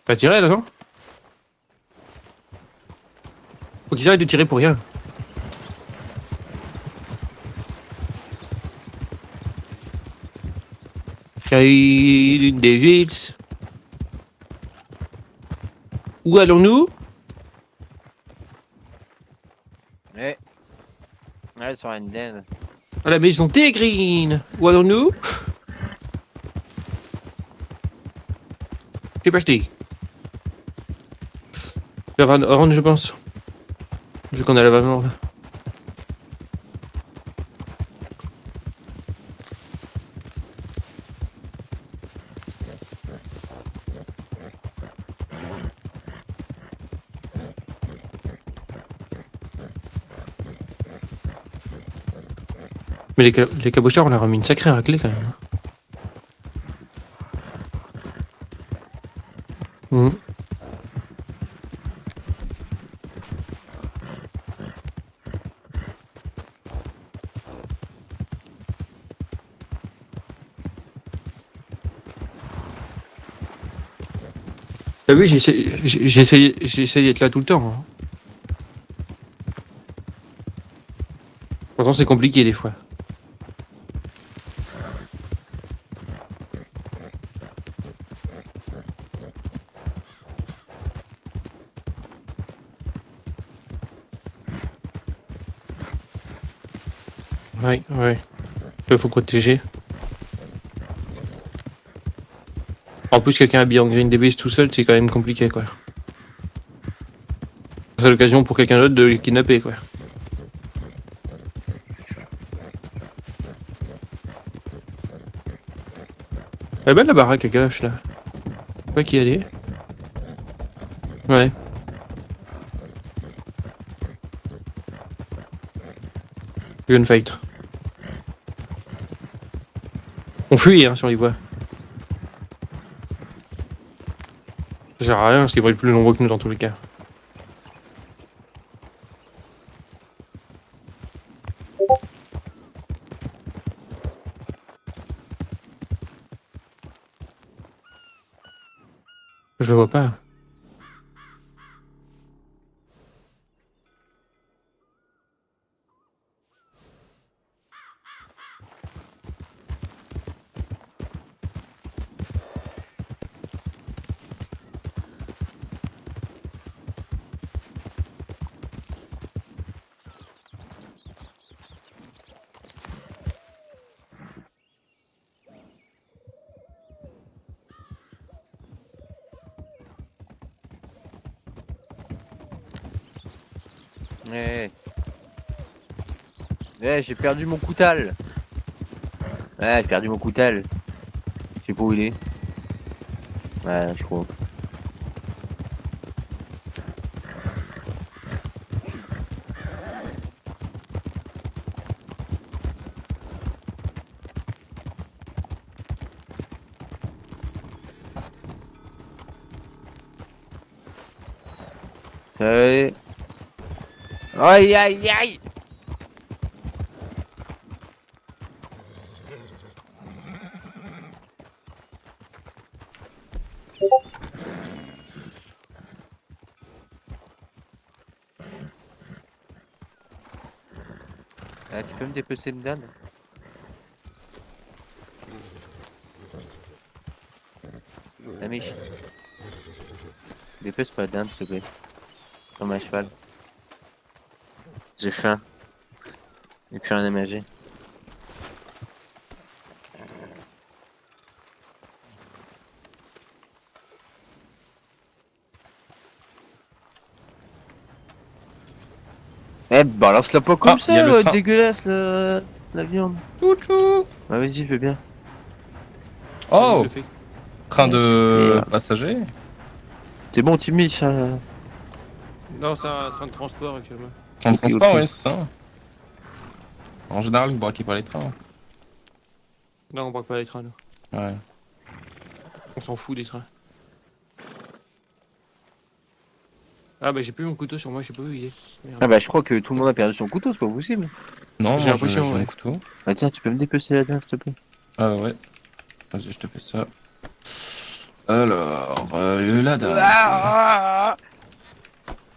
Bah tirez là, non? Faut qu'ils arrêtent de tirer pour rien. Kyle Davids. Où allons-nous? Ouais. Ouais, sur Enden. À la maison des Green. Où allons-nous? C'est parti. La vanne orange, je pense. Vu qu'on a la vanne orange. Mais les cabochards, on leur a mis une sacrée raclée quand même. Mmh. Ah oui, j'essaie d'être là tout le temps. Hein. Pourtant, c'est compliqué des fois. Ouais. Il faut protéger. En plus, quelqu'un habillé en Green DB tout seul, c'est quand même compliqué, quoi. C'est l'occasion pour quelqu'un d'autre de le kidnapper, quoi. Elle est belle la baraque à gauche, là. Je sais pas qui elle est. Ouais. Gunfight. On fuit, hein, si on les voit. Ça sert à rien, parce qu'ils vont être plus nombreux que nous dans tous les cas. Je le vois pas. Ouais. Ouais, j'ai perdu mon coutal. Ouais, j'ai perdu mon coutal. Je sais pas où il est. Ouais, je crois. Salut. Aïe aïe aïe. Ah, tu peux me dépecer une dalle? Amiche. Dépece pas dinde, s'il te plaît. Comme un cheval. J'ai faim. Et puis rien à manger. Eh, balance-la pas comme Ah, y a le ça, train. dégueulasse la viande. Chouchou. Ouais, vas-y, je veux bien. Vas-y, je Oh, le fais. train de Merde. passagers. C'est bon, Timmy, ça. Non, c'est un train de transport actuellement. En Ok, transport, ok. oui, c'est ça. En général, vous braquez pas les trains. Non, on braque pas les trains, nous. Ouais. On s'en fout des trains. Ah bah j'ai plus mon couteau sur moi, je sais pas où il est. Merde. Ah bah, je crois que tout le monde a perdu son couteau, c'est pas possible. Non, J'ai moi, l'impression, j'ai ouais. un couteau. Ah tiens, tu peux me dépecer la dinde, s'il te plaît. Ah ouais. Vas-y, je te fais ça. Alors, la dame.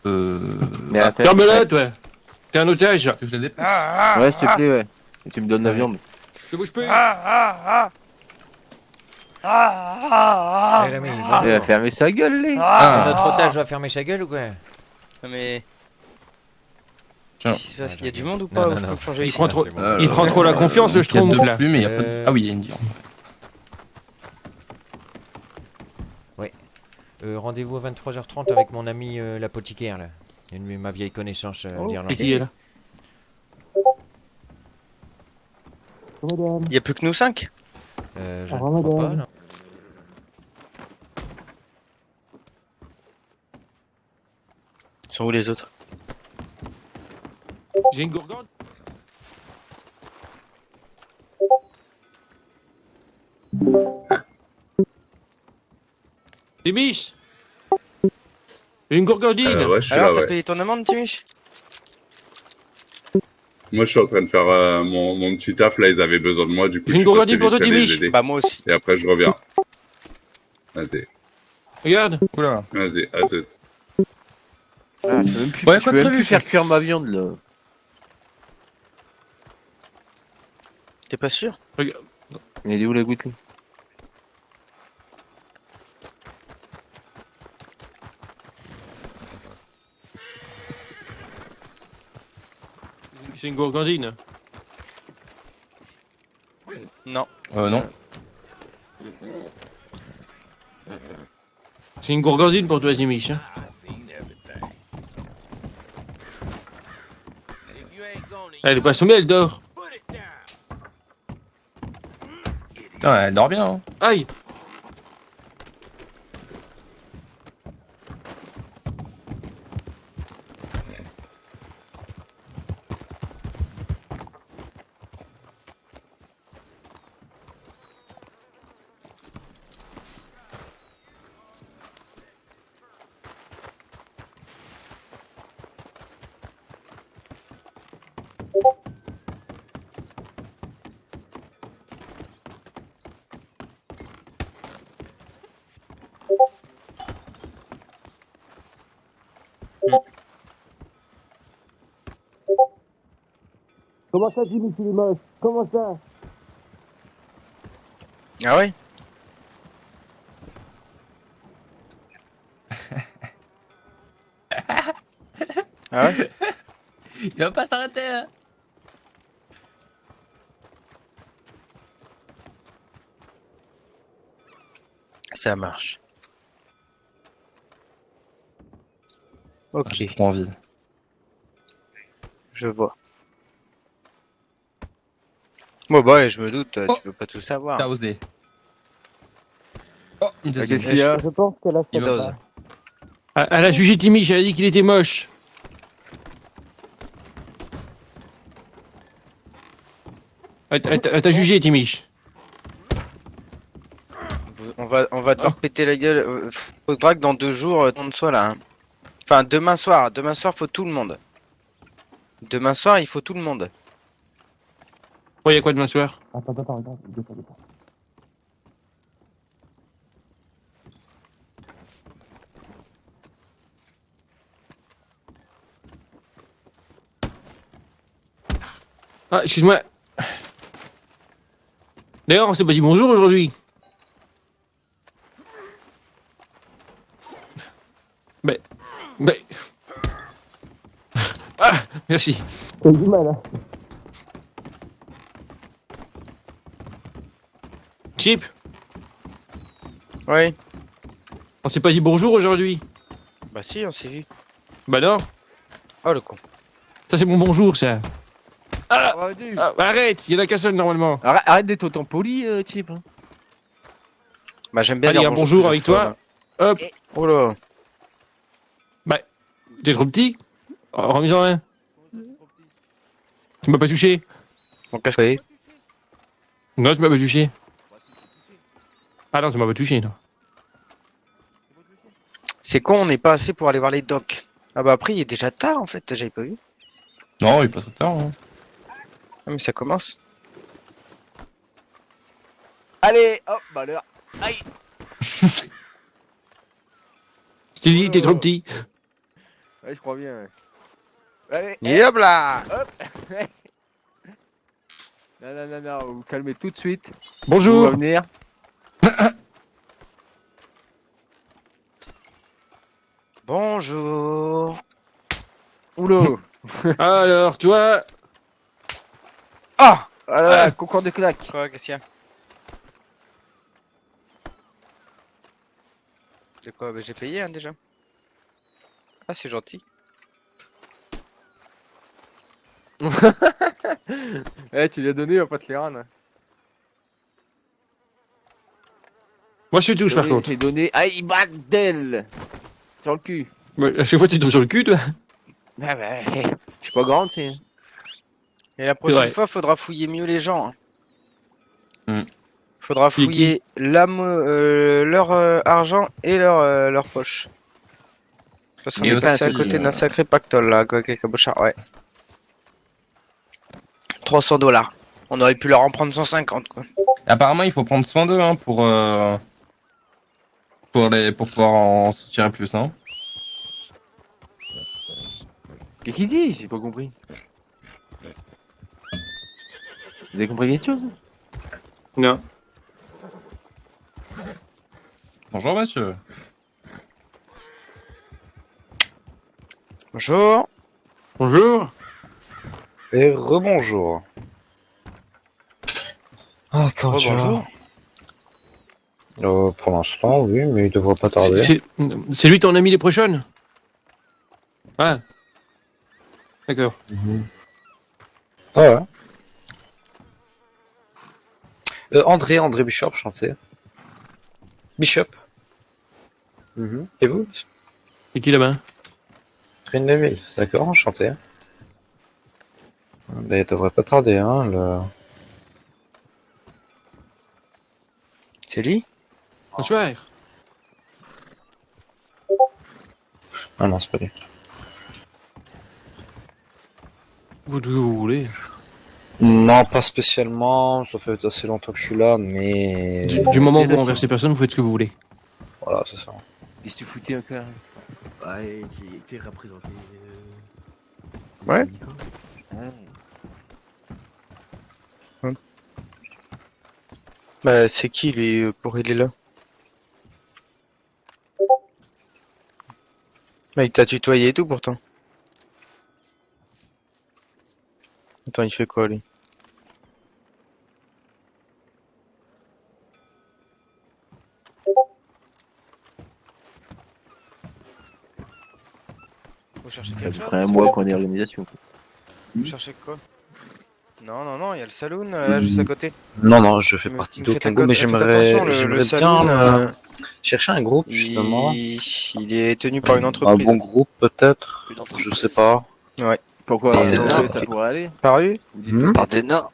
Mais Ah, attends. Ferme-la, toi. T'es un otage. que je la dépêche. Ouais, s'il te plaît, ouais. Et tu me donnes la Ouais. viande. Ne bouge plus. Eh, l'ami, Il va bonjour. fermer sa gueule, lui. Ah, Notre otage va fermer sa gueule ou quoi? Mais. tiens. Qu'est-ce qui se passe? Il y a du monde ou Non, pas? non, Ou je peux non. me changer Il ici? prend trop, c'est bon. il prend trop la confiance, le Il y a Schtroumpf, deux là. plumes, mais il y a pas de... Ah oui, il y a une viande. Rendez-vous à 23h30 avec mon ami l'apothicaire, là. Ma vieille connaissance Oh, C'est d'Irlande. qui est là? Il y a plus que nous 5? Je ne crois pas, non. Ils sont où les autres? J'ai une gourgande. Des miches. Une gourgandine. Ouais, je suis Alors, là, t'as ouais. payé ton amende, Timiche? Moi, je suis en train de faire mon petit taf. Là, ils avaient besoin de moi. Du coup, J'ai je une suis gourgandine passé pour vite toi, fait les Dimiche. aider. Bah, moi aussi. Et après, je reviens. Vas-y, Regarde. Oula. vas-y, à tout. Ah, je peux même plus, Ouais, je quoi peux de même prévu, plus faire chef? cuire ma viande, là. T'es pas sûr? Regarde. Il est où la goutte, là? C'est une gourgandine. Non. Non. C'est une gourgandine pour toi, Dimiche. Hein. Elle est pas assommée, elle dort. Putain, elle dort bien, hein. Aïe. Comment ça, Jimmy, tu es moche? Comment ça? Ah ouais? Ah ouais? Il va pas s'arrêter, hein. Ça marche. Ok. J'ai trop envie. Je vois. Bon, bah, ouais, je me doute, Oh. tu peux pas tout savoir. T'as osé. Oh, une deuxième. Qu'est-ce qu'il y a? Je pense qu'elle a Il fait veut Dose. pas. Elle a jugé Timmy, elle a dit qu'il était moche. Elle t'a jugé, Timmy. On va devoir péter la gueule. Faudra que dans 2 jours, tout le monde soit là. Hein. Enfin, demain soir. Demain soir, faut tout le monde. Demain soir, il faut tout le monde. Ouais, y a quoi demain soir? Attends, regarde. Ah, excuse-moi. D'ailleurs, on s'est pas dit bonjour aujourd'hui. Mais... Ah, merci. T'as du mal, hein. Chip, Oui. on s'est pas dit bonjour aujourd'hui. Bah si, on s'est vu. Bah non, Oh le con. ça c'est mon bonjour, ça. Ah, Arrête, bah arrête, il y en a qu'un seul normalement. arrête d'être autant poli, Chip. Bah j'aime bien Allez, dire un bonjour plusieurs avec fois, toi. Hop, là. Oh là. t'es trop petit. Oh, remise-en un. Tu m'as pas touché. Mon casque. Oui. Non, tu m'as pas touché. Ah non, tu m'as pas touché, non. C'est con, on n'est pas assez pour aller voir les docs. Ah bah après, il est déjà tard en fait, j'avais pas vu. Non, il est pas trop tard. Hein. Ah mais ça commence. Allez, hop, bah l'heure. Aïe. Je t'ai dit, t'es trop petit. Ouais, je crois bien. Ouais. Allez, Et hop là. non, vous vous calmez tout de suite. On Bonjour. va venir. Bonjour. Oula. Alors, toi, Ah. Voilà, concours de claques. Quoi, qu'est-ce qu'il y a? De quoi? Bah j'ai payé hein, déjà. Ah c'est gentil. Eh, tu lui as donné, on va pas te les rendre. moi je suis touche par contre. J'ai donné. Aïe, bordel. Sur le cul. Ouais, à chaque fois tu tombes sur le cul, toi. Ah bah, je suis pas grande, tu sais. Et la vrai. prochaine fois, faudra fouiller mieux les gens. Hein. Hmm. Faudra Qui est qui fouiller leur argent et leur poche. Parce qu'on Et est passé à aussi, côté d'un sacré pactole là, quoi, avec cabochard, ouais. 300 $. On aurait pu leur en prendre 150 quoi. Apparemment, il faut prendre soin d'eux hein, pour pouvoir en soutirer plus. Hein. Qu'est-ce qu'il dit? J'ai pas compris. Vous avez compris quelque chose? Non. Bonjour, monsieur. Bonjour. Bonjour. Et rebonjour. Ah, quand tu Rebonjour. vas pour l'instant, oui, mais il devrait pas tarder. C'est lui ton ami les prochaines? Ah. D'accord. Mhm. Ah ouais. André Bishop, chanté. Bishop. Mhm. Et vous? Et qui là-bas? Catherine Deville, d'accord, enchanté. Mais il devrait pas tarder, hein, le... C'est lui? Bonsoir. Ah non, c'est pas lui. Vous d'où vous voulez. Non, pas spécialement, ça fait assez longtemps que je suis là, mais... Du moment où vous renversez personne, vous faites ce que vous voulez. Voilà, c'est ça. Qu'est-ce que tu foutais encore? Ouais, qui était représenté. Ouais. Bah c'est qui lui pour il est là? Bah il t'a tutoyé et tout pourtant. Attends, il fait quoi lui? Vous cherchez Ça quelque chose? ferait un mois qu'on est organisation. Vous cherchez quoi? Non, il y a le saloon là juste à côté. Non, non, je fais Mais- partie mais d'aucun faites groupe, mais faites j'aimerais attention, le j'aimerais saloon, bien chercher un groupe, justement. il est tenu par une Un entreprise. bon groupe, peut-être. Je sais pas. Ouais. Pourquoi Par un des mauvais, nains. ça pourrait aller? Paru? Vous dites Hmm. peut-être. Par des nains.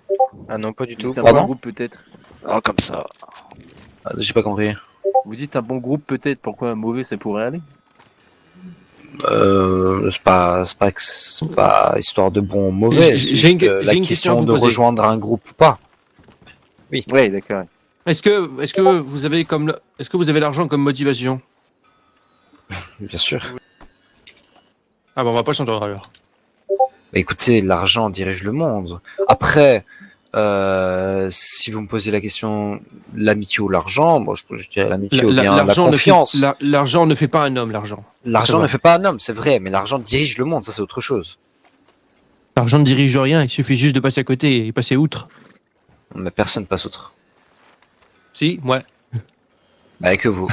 Ah non, pas du Vous tout. dites un Pardon bon groupe peut-être. Ah, comme ça. J'ai pas compris. Vous dites un bon groupe peut-être. Pourquoi un mauvais, ça pourrait aller? C'est pas histoire de bon ou mauvais. J'ai C'est juste, j'ai la une question à question vous de poser. rejoindre un groupe ou pas. Oui, d'accord. Est-ce que vous avez est-ce que vous avez l'argent comme motivation? Bien sûr. Ah bon, on va pas s'entendre alors. Bah, écoutez, l'argent dirige le monde. Après, si vous me posez la question, l'amitié ou l'argent, moi je dirais l'amitié ou bien la L'argent confiance. l'argent ne fait pas un homme, l'argent. L'argent ne fait pas un homme, c'est vrai, mais l'argent dirige le monde, ça c'est autre chose. L'argent ne dirige rien, il suffit juste de passer à côté et passer outre. Mais personne passe outre. Si, ouais. Bah, que vous.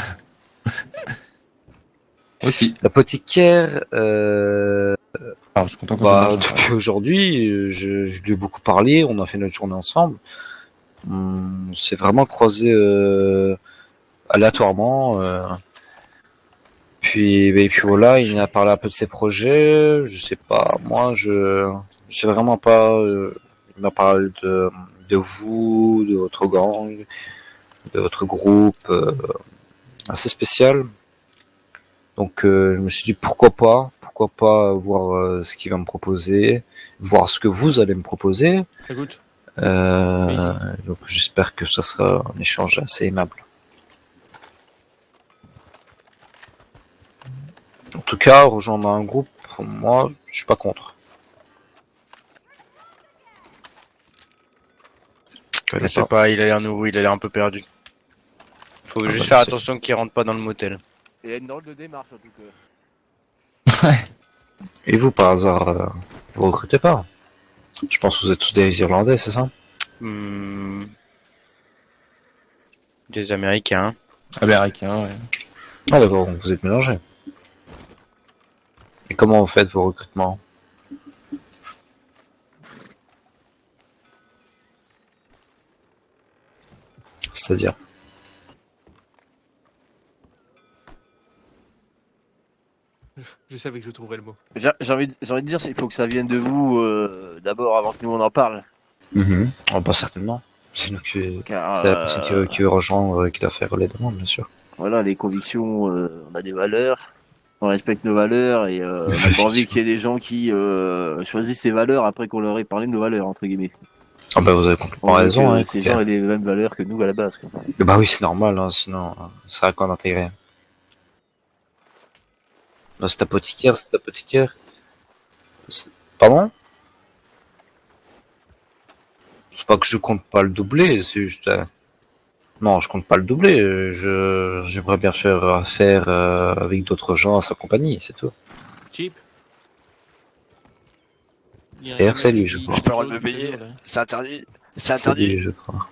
Aussi. L'apothicaire, Alors, je suis content qu'on bah, se marche. depuis aujourd'hui, je lui ai beaucoup parlé, on a fait notre journée ensemble. On s'est vraiment croisé aléatoirement. Et puis voilà, il a parlé un peu de ses projets. Je sais pas, moi, je sais vraiment pas. Il m'a parlé de vous, de votre gang, de votre groupe, assez spécial. Donc je me suis dit pourquoi pas voir ce qu'il va me proposer, voir ce que vous allez me proposer. Écoute. Donc j'espère que ça sera un échange assez aimable. En tout cas, rejoindre un groupe, moi, je suis pas contre. Je sais pas, il a l'air nouveau, il a l'air un peu perdu. Faut Ah juste bah, faire c'est- attention qu'il rentre pas dans le motel. Il a une drôle de démarche en tout cas. Et vous, par hasard, vous recrutez pas? Je pense que vous êtes tous des Irlandais, c'est ça? Hmm. Des Américains. Américain, ouais. Ah d'accord, donc vous êtes mélangés. Et comment vous faites vos recrutements? C'est-à-dire? Je savais que je trouverais le mot. J'ai envie de dire, il faut que ça vienne de vous d'abord avant que nous on en parle. Oh, pas certainement. C'est nous qui... Car, C'est la personne qui veut rejoindre qui doit faire les demandes, bien sûr. Voilà, les convictions, on a des valeurs, on respecte nos valeurs et on n'a pas envie qu'il y ait des gens qui choisissent ces valeurs après qu'on leur ait parlé de nos valeurs, entre guillemets. Ah bah vous avez complètement On veut raison. que Hein, ces écoutez. gens aient les mêmes valeurs que nous à la base. Quoi. Bah oui, c'est normal, hein, sinon ça sert à quoi d'intégrer. Non, c'est apothicaire, c'est apothicaire. Pardon? C'est pas que je compte pas le doubler, c'est juste... Non, je compte pas le doubler, j'aimerais bien faire affaire avec d'autres gens à sa compagnie, c'est tout. Cheap. D'ailleurs, c'est lui, je crois. J'ai pas le droit de me payer. C'est interdit. C'est lui, je crois.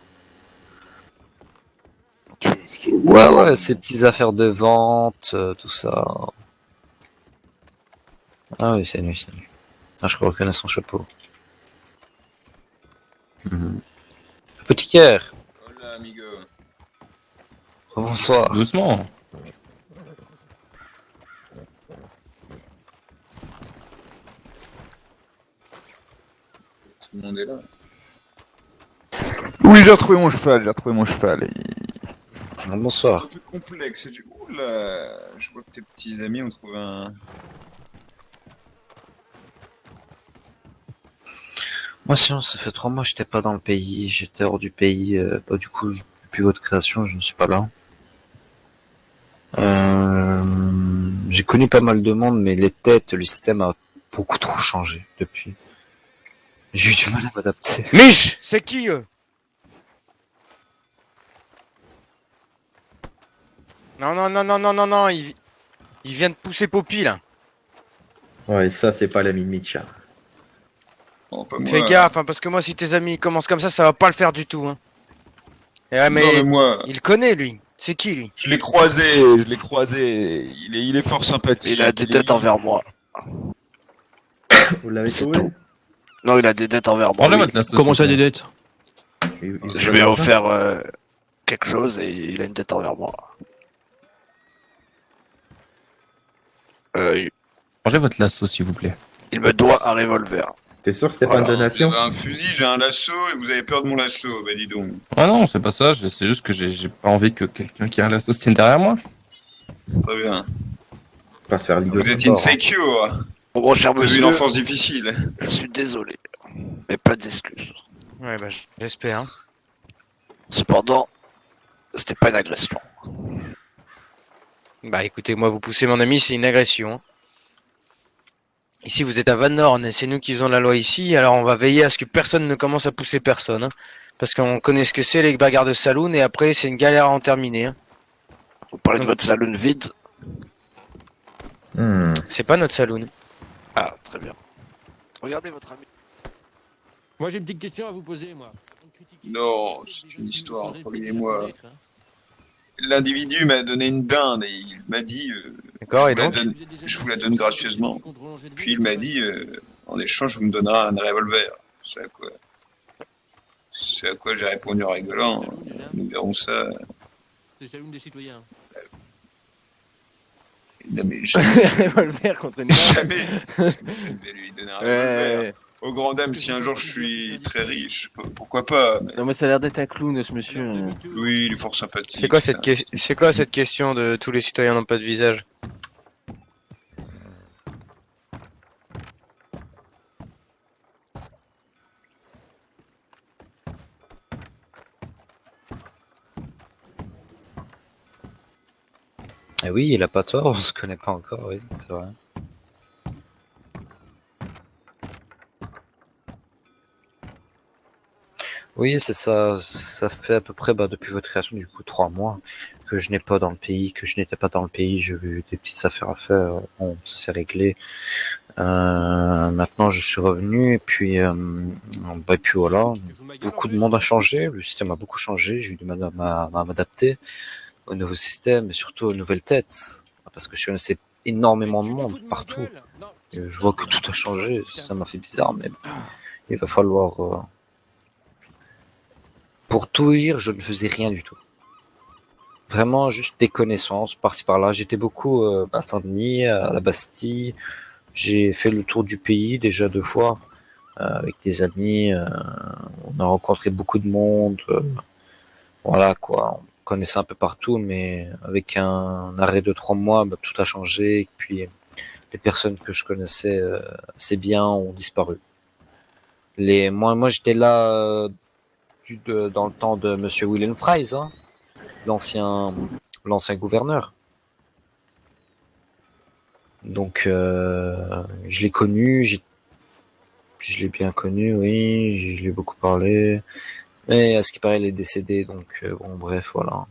Ouais, ces petites affaires de vente, tout ça. Ah oui, c'est lui, c'est lui. Ah, je reconnais son chapeau. Apothicaire. Hola, amigo. Bonsoir. Doucement. Tout le monde est là. Oui, j'ai retrouvé mon cheval, Bonsoir. Un peu complexe. Oula, je vois que tes petits amis ont trouvé un. Moi, sinon, ça fait 3 mois que j'étais pas dans le pays, j'étais hors du pays. Bah, du coup, depuis votre création, je ne suis pas là. J'ai connu pas mal de monde, mais les têtes, le système a beaucoup trop changé depuis. J'ai eu du mal à m'adapter. Mich, c'est qui eux? Non, il vient de pousser Poppy là. Ouais, ça, c'est pas l'ami de Mitcha. Oh, pas Fais moi. gaffe, hein, parce que moi, si tes amis commencent comme ça va pas le faire du tout. Hein. Et ouais, Non, mais moi, il connaît lui. C'est qui lui? je l'ai croisé, il est fort sympathique. Il a des têtes envers moi. Vous l'avez C'est trouvé? tout. Non, il a des dettes envers moi. Rangez oui. votre lasso. Comment ça, s'il des vous plaît. dettes? Je lui ai offert quelque chose et il a une dette envers moi. Rangez votre lasso, s'il vous plaît. Il me doit un revolver. T'es sûr que c'était pas une Vous donation? avez un fusil, j'ai un lasso et vous avez peur de mon lasso. Bah dis donc. Ah non, c'est pas ça, c'est juste que j'ai pas envie que quelqu'un qui a un lasso se tienne derrière moi. Très bien. Pas se faire Vous ligoter êtes encore, hein. insecure. Bon, cher Vous avez eu monsieur, une enfance difficile. je suis désolé. Mais pas d'excuses. Ouais, bah, j'espère. Hein. Cependant, c'était pas une agression. Bah écoutez, moi vous poussez mon ami, c'est une agression. Hein. Ici vous êtes à Van Horn et c'est nous qui faisons la loi ici, alors on va veiller à ce que personne ne commence à pousser personne. Hein. Parce qu'on connaît ce que c'est les bagarres de saloon et après c'est une galère à en terminer. Hein. Vous parlez de votre saloon vide? C'est pas notre saloon. Ah, très bien. Regardez votre ami. Moi, j'ai une petite question à vous poser, moi. Non, c'est une histoire entre lui et moi. L'individu m'a donné une dinde et il m'a dit D'accord, et donc je vous la donne gracieusement. Puis il m'a dit en échange vous me donnerez un revolver. C'est à quoi j'ai répondu en rigolant. Nous verrons ça. C'est Saloon des citoyens. Non mais jamais, Revolver contre une jamais je vais lui donner un revolver. Ouais. Aux grandes dames, si un jour je suis très riche, pourquoi pas. Mais... Non mais ça a l'air d'être un clown ce monsieur. Oui, il est fort sympathique. c'est quoi cette question de tous les citoyens n'ont pas de visage? Et oui, il a pas tort, on se connaît pas encore, oui, c'est vrai. Oui, c'est ça. Ça fait à peu près, depuis votre création, du coup, 3 mois que je n'ai pas dans le pays, que je n'étais pas dans le pays. J'ai eu des petites affaires à faire. Bon, ça s'est réglé. Maintenant, je suis revenu et puis voilà. Beaucoup de monde a changé. Le système a beaucoup changé. J'ai eu du mal à m'adapter au nouveau système et surtout aux nouvelles têtes, parce que je connaissais énormément de monde partout. Et je vois que tout a changé. Ça m'a fait bizarre, mais il va falloir. Pour tout dire, je ne faisais rien du tout. Vraiment juste des connaissances par-ci par-là. J'étais beaucoup à Saint-Denis, à la Bastille. J'ai fait le tour du pays déjà 2 fois avec des amis. On a rencontré beaucoup de monde. Voilà quoi. On connaissait un peu partout, mais avec un arrêt de 3 mois, tout a changé. Et puis les personnes que je connaissais assez bien ont disparu. Moi j'étais là. Dans le temps de Monsieur William Fries, hein, l'ancien gouverneur. Donc, je l'ai connu, je l'ai bien connu, oui, je l'ai beaucoup parlé. Mais à ce qui paraît, il est décédé, donc bon, bref, voilà.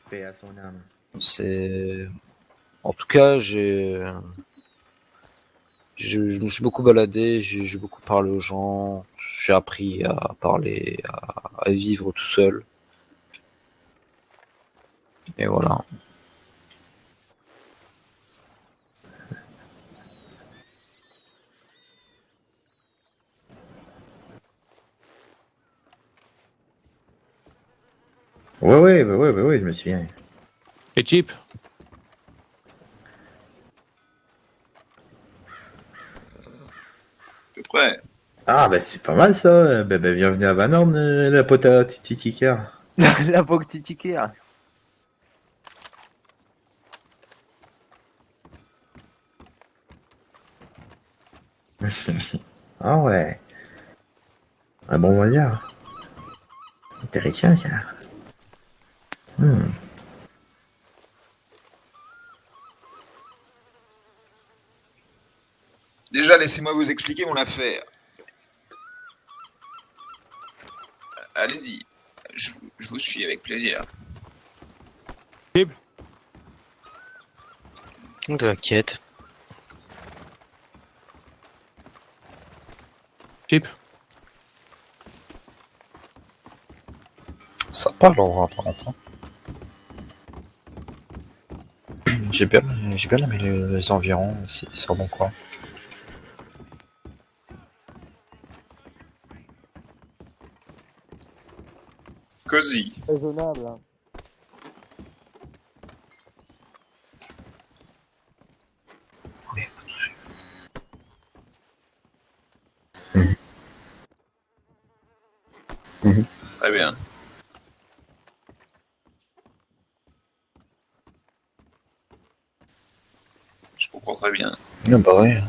Paix à son âme. En tout cas, je me suis beaucoup baladé, j'ai beaucoup parlé aux gens, j'ai appris à parler, à vivre tout seul. Et voilà. Ouais, je me souviens. Et Chip? À peu près. Ah, c'est pas mal ça. Bienvenue à Van Horn, la pote à Titicaire. La poque titicaire. Ah ouais. Un bon voyage. Intéressant ça. Déjà, laissez-moi vous expliquer mon affaire. Allez-y. Je vous suis avec plaisir. T'inquiète. Chip? Ça parle l'endroit apparemment. J'ai bien aimé les environs ici, sur mon coin. Cosy. Raisonnable. Hein. Très bien. Je comprends très bien. Ah bah ouais.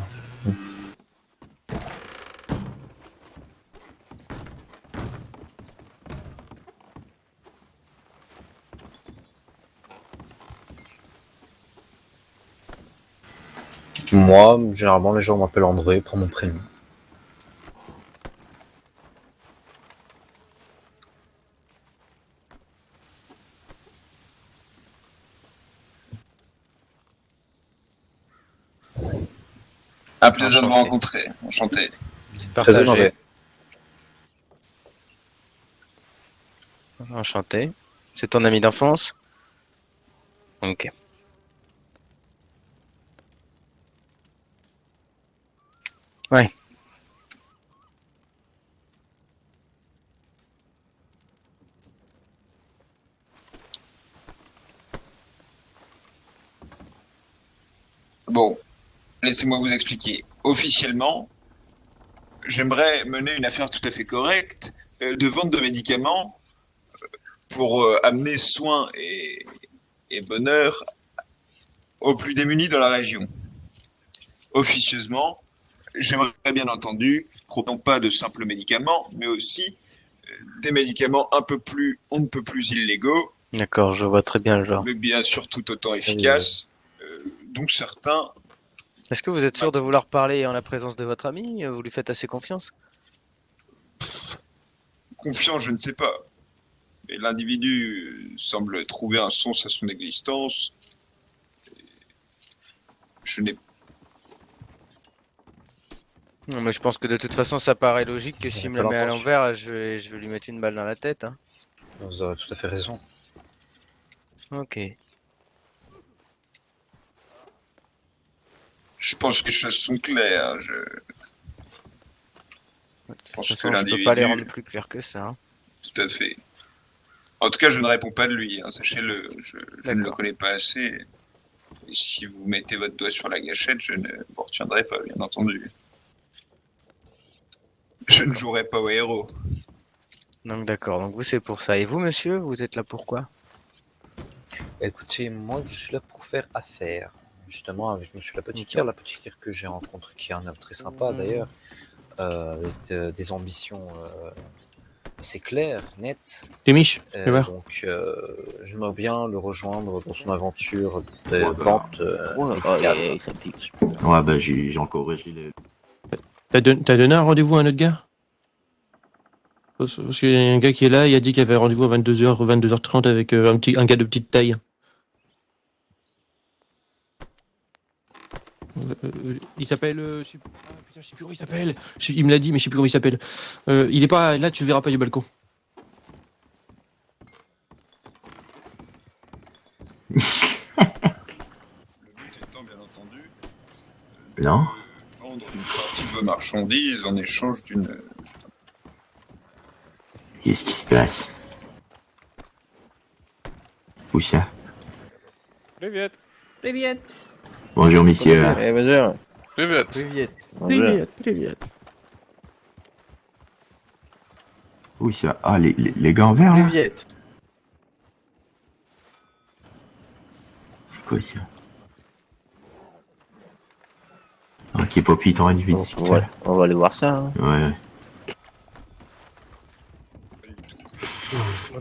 Moi, généralement, les gens m'appellent André pour mon prénom. Un plaisir de vous Enchanté. rencontrer. Enchanté. C'est Très partagé. honoré. Enchanté. C'est ton ami d'enfance? Ok. Ouais. Bon, laissez-moi vous expliquer. Officiellement, j'aimerais mener une affaire tout à fait correcte de vente de médicaments pour amener soin et bonheur aux plus démunis dans la région. Officieusement, j'aimerais bien entendu, non pas de simples médicaments, mais aussi des médicaments on ne peut plus illégaux, D'accord, je vois très bien le genre. mais bien sûr tout autant efficaces. Donc certains, Est-ce que vous êtes sûr de vouloir parler en la présence de votre ami? Vous lui faites assez confiance? confiants, je ne sais pas. Mais l'individu semble trouver un sens à son existence. Je n'ai Non, mais je pense que de toute façon, ça paraît logique que s'il me pas le met à l'intention. l'envers, je vais lui mettre une balle dans la tête. Hein. Vous avez tout à fait raison. Ok. Je pense que les choses sont claires. Je De toute pense que façon, je peux pas les rendre l'individu... plus clairs que ça. Hein. Tout à fait. En tout cas, je ne réponds pas de lui, hein, sachez-le. Je ne le D'accord. connais pas assez. Et si vous mettez votre doigt sur la gâchette, je ne vous retiendrai pas, bien entendu. Je ne jouerai pas au héros. Donc d'accord, donc vous c'est pour ça. Et vous monsieur, vous êtes là pour quoi? Écoutez, moi, je suis là pour faire affaire. Justement, avec monsieur l'apothicaire que j'ai rencontré, qui est un homme très sympa d'ailleurs, avec des ambitions assez claires, nettes. T'es Mich, fais voir. Donc, j'aimerais bien le rejoindre dans son aventure de vente médicale. Ouais, bah j'ai encore corrigé le. T'as donné un rendez-vous à un autre gars? Parce qu'il y a un gars qui est là, il a dit qu'il avait rendez-vous à 22h, 22h30 avec un gars de petite taille. Il s'appelle. Ah putain, je sais plus comment il s'appelle. Il me l'a dit, mais je sais plus comment il s'appelle. Il est pas là, tu le verras pas du balcon. Le but étant, bien entendu, Non. vendre une partie de vos marchandises en échange d'une... Qu'est-ce qui se passe? Où ça? Привет. Привет. Bonjour, messieurs. Eh, bonjour. Привет. Bonjour. Où ça? Ah, les gants verts, là? C'est quoi ça? Ok, Poppy, t'aurais dû discuter. On va aller voir ça. Hein. Ouais.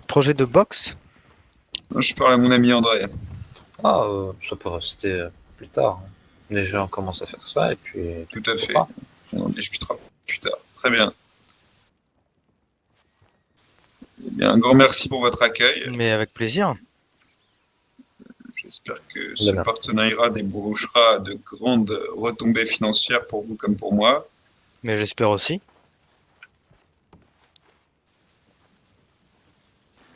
Projet de boxe? Je parle à mon ami André. Ah, ça peut rester plus tard. Les gens commencent à faire ça et puis. Tout à fait. pas. On en discutera plus tard. Très bien. Eh bien, un grand merci pour votre accueil. Mais avec plaisir. J'espère que ce partenariat débouchera de grandes retombées financières pour vous comme pour moi. Mais j'espère aussi.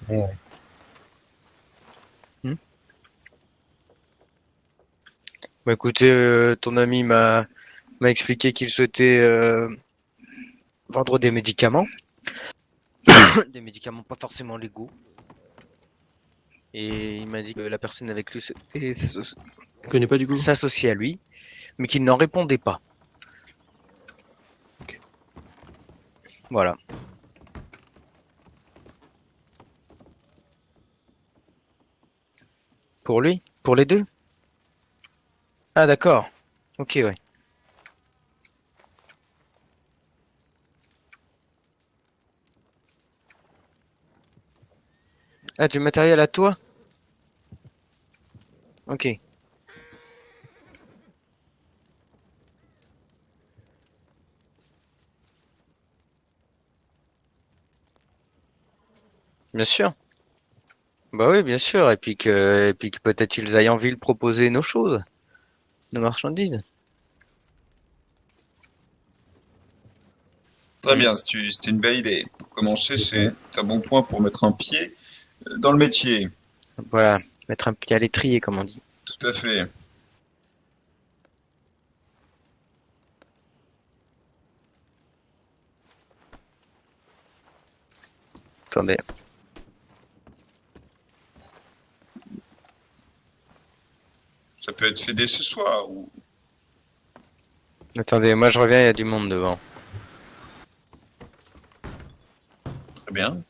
Ouais. Bah écoutez, ton ami m'a expliqué qu'il souhaitait vendre des médicaments. des médicaments pas forcément légaux. Et il m'a dit que la personne avec lui souhaitait Je connais pas du coup. s'associer à lui, mais qu'il n'en répondait pas. Voilà. Pour lui? Pour les deux? Ah d'accord. Ok, ouais. Ah, du matériel à toi? Ok. Bien sûr. Bah oui, bien sûr. Et puis que peut-être ils aillent en ville proposer nos choses, nos marchandises. Très bien, c'était une belle idée. Pour commencer, c'est un bon point pour mettre un pied dans le métier. Voilà. Mettre un pied à l'étrier, comme on dit. Tout à fait. Attendez. Ça peut être fait dès ce soir. Ou... Attendez, moi je reviens, il y a du monde devant. Très bien.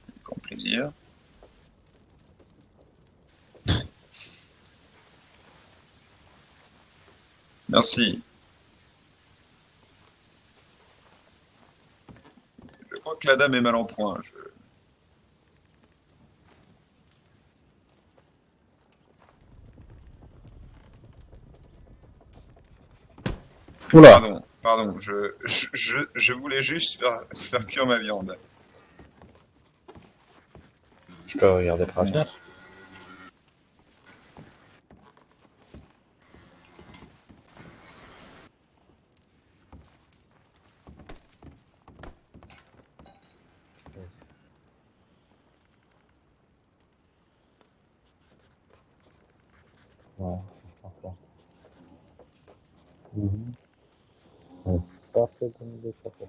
Avec grand plaisir. Merci. Je crois que la dame est mal en point. Oula. Pardon, je voulais juste faire cuire ma viande. Je peux regarder par la fenêtre. Ouais, parfait. Ouais. Parfait comme des parfait.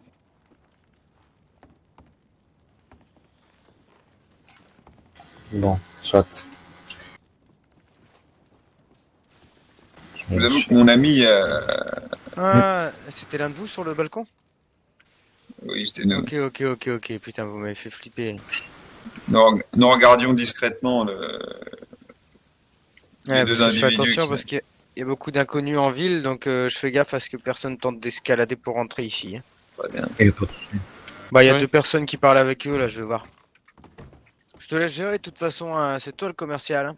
Bon, soit. Je vous avoue que mon ami... Ah, c'était l'un de vous sur le balcon? Oui, c'était nous. Ok. Putain, vous m'avez fait flipper. Nous regardions discrètement les Ouais, deux parce que je fais individus attention qui... parce qu'il y a beaucoup d'inconnus en ville, donc je fais gaffe à ce que personne tente d'escalader pour rentrer ici. Hein. Très bien. Bah, il y a Ouais. deux personnes qui parlent avec eux, là, je vais voir. Je te laisse gérer, de toute façon, hein, c'est toi le commercial. Hein.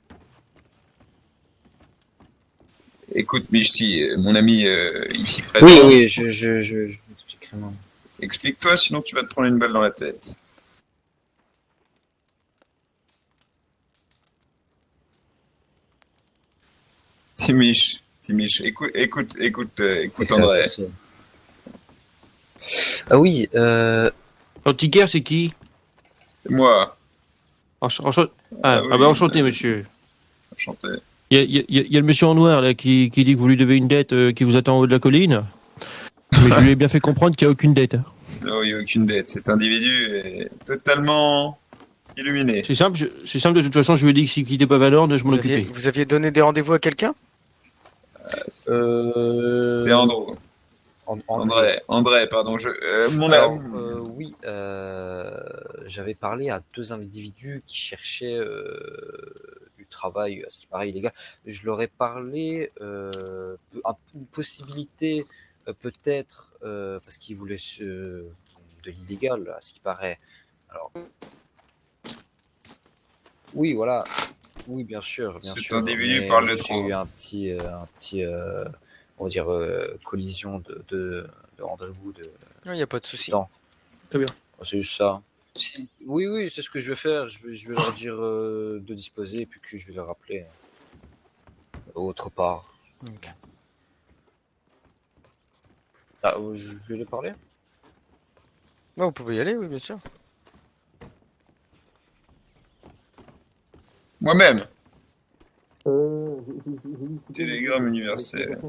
Écoute, Mishti, mon ami ici présent... Oui, je m'expliquerai moi. Explique-toi, sinon tu vas te prendre une balle dans la tête. Timish, écoute André. Ah oui, Antiquaire, c'est qui? C'est moi. Enchanté. Ah oui, Enchanté, monsieur. Enchanté. Il y a le monsieur en noir là qui dit que vous lui devez une dette qui vous attend en haut de la colline. Mais je lui ai bien fait comprendre qu'il n'y a aucune dette. Non, il n'y a aucune dette. Cet individu est totalement illuminé. C'est simple, de toute façon, je lui ai dit que s'il quittait pas Valorne, je m'en occupais. Vous aviez donné des rendez-vous à quelqu'un? C'est Andrew. André, pardon. Alors, oui, j'avais parlé à deux individus qui cherchaient du travail, à ce qui paraît illégal. Je leur ai parlé une possibilité, peut-être, parce qu'ils voulaient de l'illégal, à ce qui paraît. Alors, oui, voilà. Oui, bien sûr. Cet individu parle de trop. J'ai eu un petit on va dire, collision de rendez-vous. Non, il n'y a pas de souci. Non. Très bien. C'est juste ça. Oui, c'est ce que je vais faire. Je vais leur dire de disposer et puis que je vais leur rappeler autre part. Okay. Ah, je vais leur parler? Non, vous pouvez y aller, oui, bien sûr. Moi-même. Télégramme universel.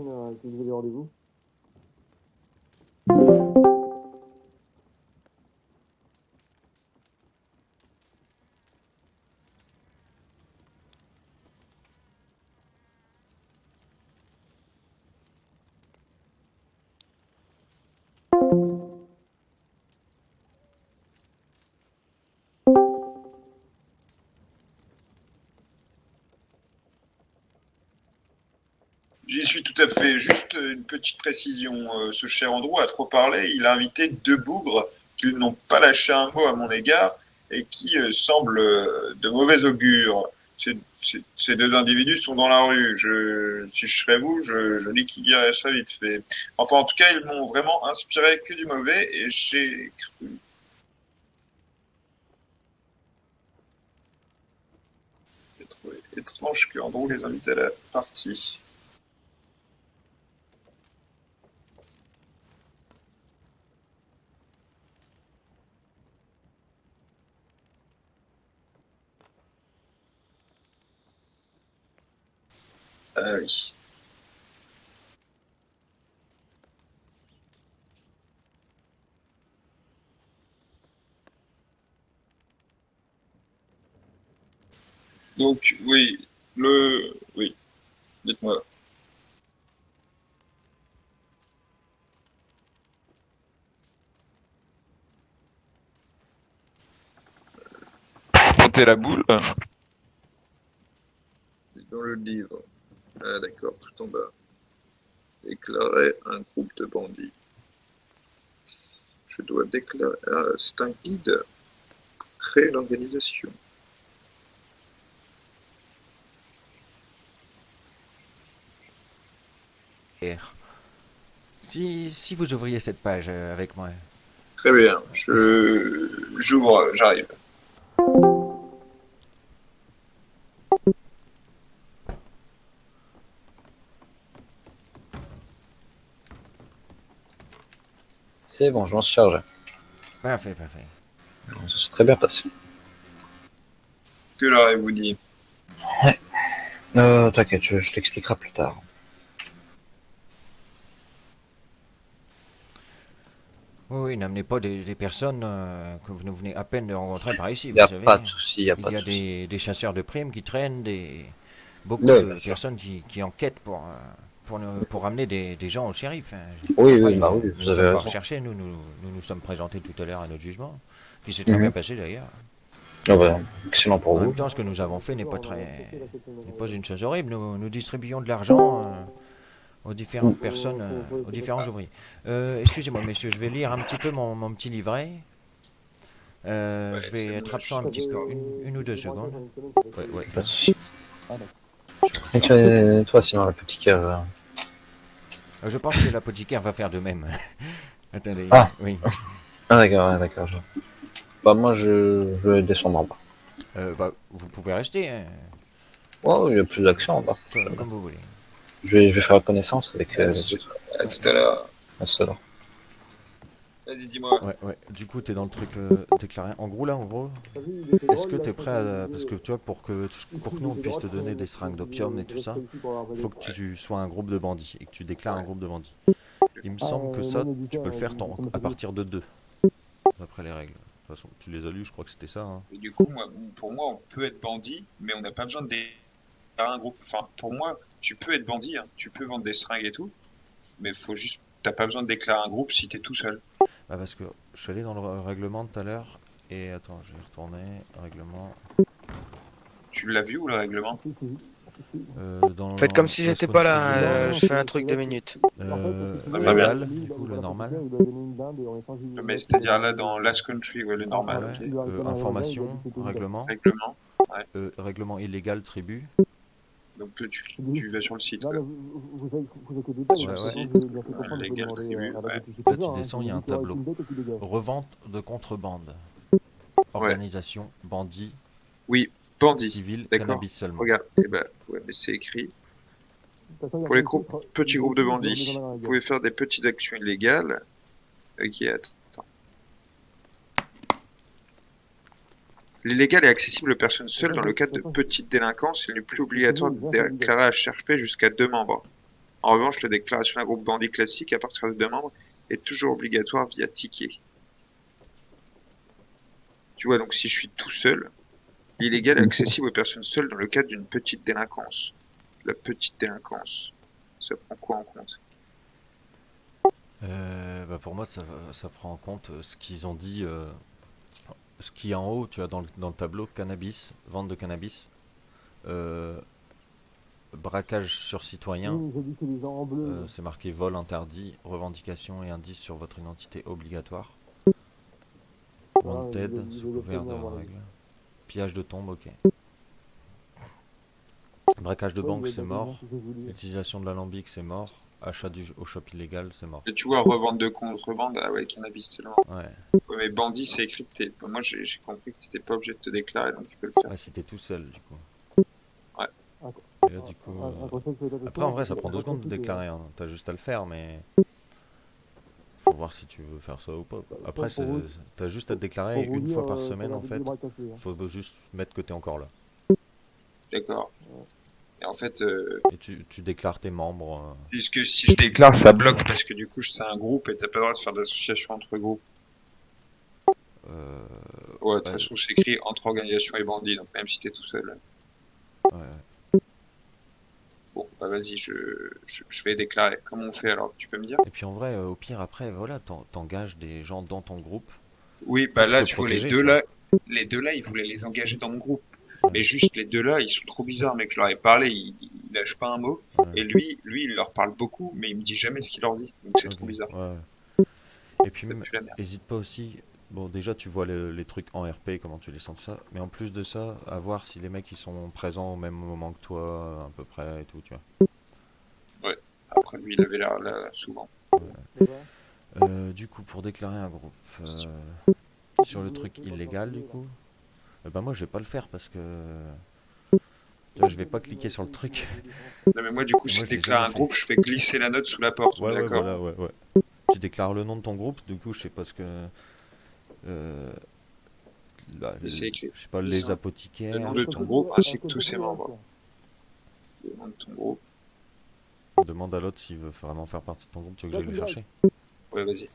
J'y suis tout à fait. Juste une petite précision. Ce cher Andrew a trop parlé. Il a invité deux bougres qui n'ont pas lâché un mot à mon égard et qui semblent de mauvais augure. Ces deux individus sont dans la rue. Si je serais vous, je liquiderais ça vite fait. Enfin, en tout cas, ils m'ont vraiment inspiré que du mauvais et j'ai cru. J'ai trouvé étrange que Andrew les invite à la partie. Ah oui. Donc, oui, oui, dites-moi. Frotter la boule. Dans le livre. Ah d'accord, tout en bas. Déclarer un groupe de bandits. Je dois déclarer. Ah, c'est un guide pour créer l'organisation. Si vous ouvriez cette page avec moi. Très bien, j'ouvre, j'arrive. C'est bon, je m'en suis chargé. Parfait, parfait. Ça s'est très bien passé. Que leur avez-vous dit? T'inquiète, je t'expliquerai plus tard. Oui, n'amenez pas des personnes que vous ne venez à peine de rencontrer par ici. Il n'y a vous savez, pas de souci, il y a pas de Il y souci. a des chasseurs de primes qui traînent, beaucoup Oui, de bien sûr. personnes qui enquêtent pour ramener des gens au shérif. Hein. Oui, Après, oui, bah oui, vous nous avez sommes pas raison. recherchés, nous sommes présentés tout à l'heure à notre jugement, qui s'est très Mhm. bien passé d'ailleurs. Ah bah, excellent pour En vous. même temps, ce que nous avons fait n'est pas une chose horrible. Nous distribuons de l'argent aux différentes personnes, aux différents ouvriers. Excusez-moi, messieurs, je vais lire un petit peu mon petit livret. Je vais être absent un petit peu, une ou deux secondes. Ouais. Pas de souci. Et toi, sinon, l'apothicaire. Je pense que l'apothicaire va faire de même. Attendez, Ah. oui. Ah, d'accord, ouais, d'accord. Bah, moi, je vais descendre en bas. Vous pouvez rester, hein, Oh, il y a plus d'action en bas. comme vous voulez. Je vais faire connaissance avec. À tout à l'heure. À tout à l'heure. Vas-y, dis-moi. Ouais. Du coup, t'es dans le truc déclaré. En gros, est-ce que t'es prêt à... Parce que tu vois, pour que nous, on puisse te donner des seringues d'opium et tout ça, il faut que tu sois un groupe de bandits et que tu déclares un groupe de bandits. Il me semble que ça, tu peux le faire à partir de 2, d'après les règles. De toute façon, tu les as lus, je crois que c'était ça. Hein. Et du coup, pour moi, on peut être bandit, mais on n'a pas besoin de déclarer un groupe. Enfin, pour moi, tu peux être bandit, hein, tu peux vendre des seringues et tout, mais faut juste, t'as pas besoin de déclarer un groupe si t'es tout seul. Bah parce que je suis allé dans le règlement tout à l'heure et attends, je vais retourner. Règlement. Tu l'as vu ou le règlement? Faites comme si j'étais pas là, je fais un truc 2 minutes. Légal, du coup, le normal. Mais c'est-à-dire là dans Last Country, ouais, le normal. Ouais, Ok. information, règlement. Règlement. Ouais. Règlement illégal, tribu. Donc toi, tu vas sur le site. Quoi. Sur le Ouais. site, légal tribu. Ouais. Là, tu descends, il y a un tableau. Revente de contrebande. Organisation, bandit. Oui, bandit. Civil, D'accord. cannabis seulement. Regarde, ouais, mais c'est écrit. Pour les petits groupes de bandits, vous pouvez faire des petites actions illégales. Ok, attends. L'illégal est accessible aux personnes seules dans le cadre de petites délinquances. Il n'est plus obligatoire de déclarer HRP jusqu'à 2 membres. En revanche, la déclaration d'un groupe bandit classique à partir de 2 membres est toujours obligatoire via ticket. Tu vois, donc si je suis tout seul, l'illégal est accessible aux personnes seules dans le cadre d'une petite délinquance. La petite délinquance, ça prend quoi en compte? Pour moi, ça prend en compte ce qu'ils ont dit, ce qui est en haut, tu as dans le tableau, cannabis, vente de cannabis, braquage sur citoyen. C'est marqué vol interdit, revendication et indice sur votre identité obligatoire. Wanted, sous couvert de règles. Pillage de tombe, ok. Braquage de banque, c'est mort. Utilisation de l'alambic, c'est mort. Achat au shop illégal, c'est mort. Et tu vois, revente de contrebande, ah ouais, cannabis seulement. Ouais. Ouais, mais bandit, c'est écrit que t'es. Moi, j'ai compris que t'étais pas obligé de te déclarer, donc tu peux le faire. Ouais, si t'es tout seul, du coup. Ouais. Et là, du coup, après, en vrai, ça prend 2 secondes de déclarer. Hein. T'as juste à le faire, mais faut voir si tu veux faire ça ou pas. Après, t'as juste à te déclarer une fois par semaine, en fait. Faut juste mettre que t'es encore là. D'accord. Et en fait. Et tu déclares tes membres. Puisque si je déclare, ça bloque parce que du coup, c'est un groupe et t'as pas le droit de faire d'association entre groupes. Ouais, de toute façon, c'est écrit entre organisations et bandits, donc même si t'es tout seul. Ouais. Bon, bah vas-y, je vais déclarer. Comment on fait alors? Tu peux me dire? Et puis en vrai, au pire, après, voilà, t'engages des gens dans ton groupe. Oui, bah là, tu vois, les deux là, ils voulaient les engager dans mon groupe. Mais juste les deux là, ils sont trop bizarres, mec. Je leur ai parlé, ils lâchent pas un mot. Et lui, il leur parle beaucoup, mais il me dit jamais ce qu'il leur dit. Donc c'est trop bizarre. Ouais. Et puis même, hésite pas aussi. Bon, déjà, tu vois les trucs en RP, comment tu les sens, tout ça. Mais en plus de ça, à voir si les mecs ils sont présents au même moment que toi, à peu près et tout, tu vois. Ouais. Après, lui, il avait l'air là souvent. Ouais. Du coup, pour déclarer un groupe, sur le truc illégal, du coup. Bah moi je vais pas le faire parce que là, je vais pas cliquer sur le truc. Non mais moi du coup si je déclare un groupe, je fais glisser la note sous la porte, ouais, d'accord. Voilà, ouais. Tu déclares le nom de ton groupe, du coup je sais pas ce que... je sais pas, les apothicaires... Le nom de ton groupe ainsi que tous ses membres. Le nom de ton groupe. Demande à l'autre s'il veut vraiment faire partie de ton groupe, tu veux que j'aille le chercher? Ouais, vas-y.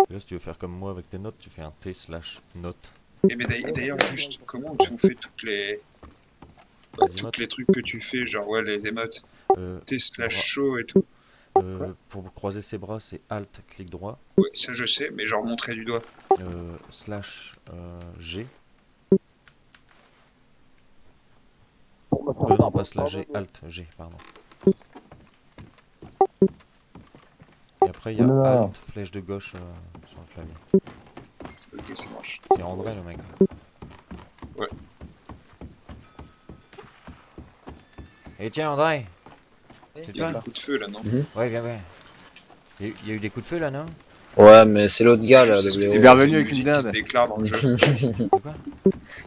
Et là, si tu veux faire comme moi avec tes notes, tu fais un T/note. Et mais d'ailleurs, juste comment on fait toutes les trucs que tu fais, genre ouais, les émotes, T/show et tout. Pour croiser ses bras, c'est Alt, clic droit. Ouais, ça je sais, mais genre montrer du doigt. /G. Non, pas /G, Alt, G, pardon. Et après, il y a Alt, flèche de gauche sur le clavier. Ok, ça marche. C'est André, le mec. Ouais. Et tiens, André. Il y a des coups de feu là, non? Ouais, viens. Il y a eu des coups de feu là, non? Ouais, mais c'est l'autre gars là. T'es bienvenu avec une dinde. Qui se déclare dans le jeu. Quoi?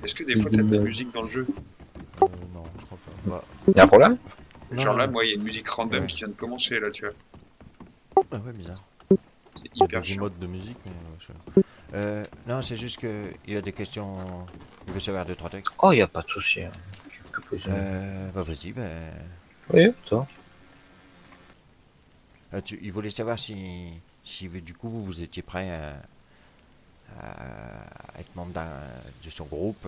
Est-ce que des fois t'as de la musique dans le jeu? Non, je crois pas. Y'a un problème? Genre là, moi, il y a une musique random qui vient de commencer là, tu vois. Ah ouais, bizarre. C'est Il y a hyper des chiant. modes de musique, mais Non, c'est juste que il y a des questions. Il veut savoir 2-3 trucs. Oh, y'a pas de souci. Hein. Bah vas-y, bah. Oui, toi. Il voulait savoir si du coup vous étiez prêt à être membre de son groupe.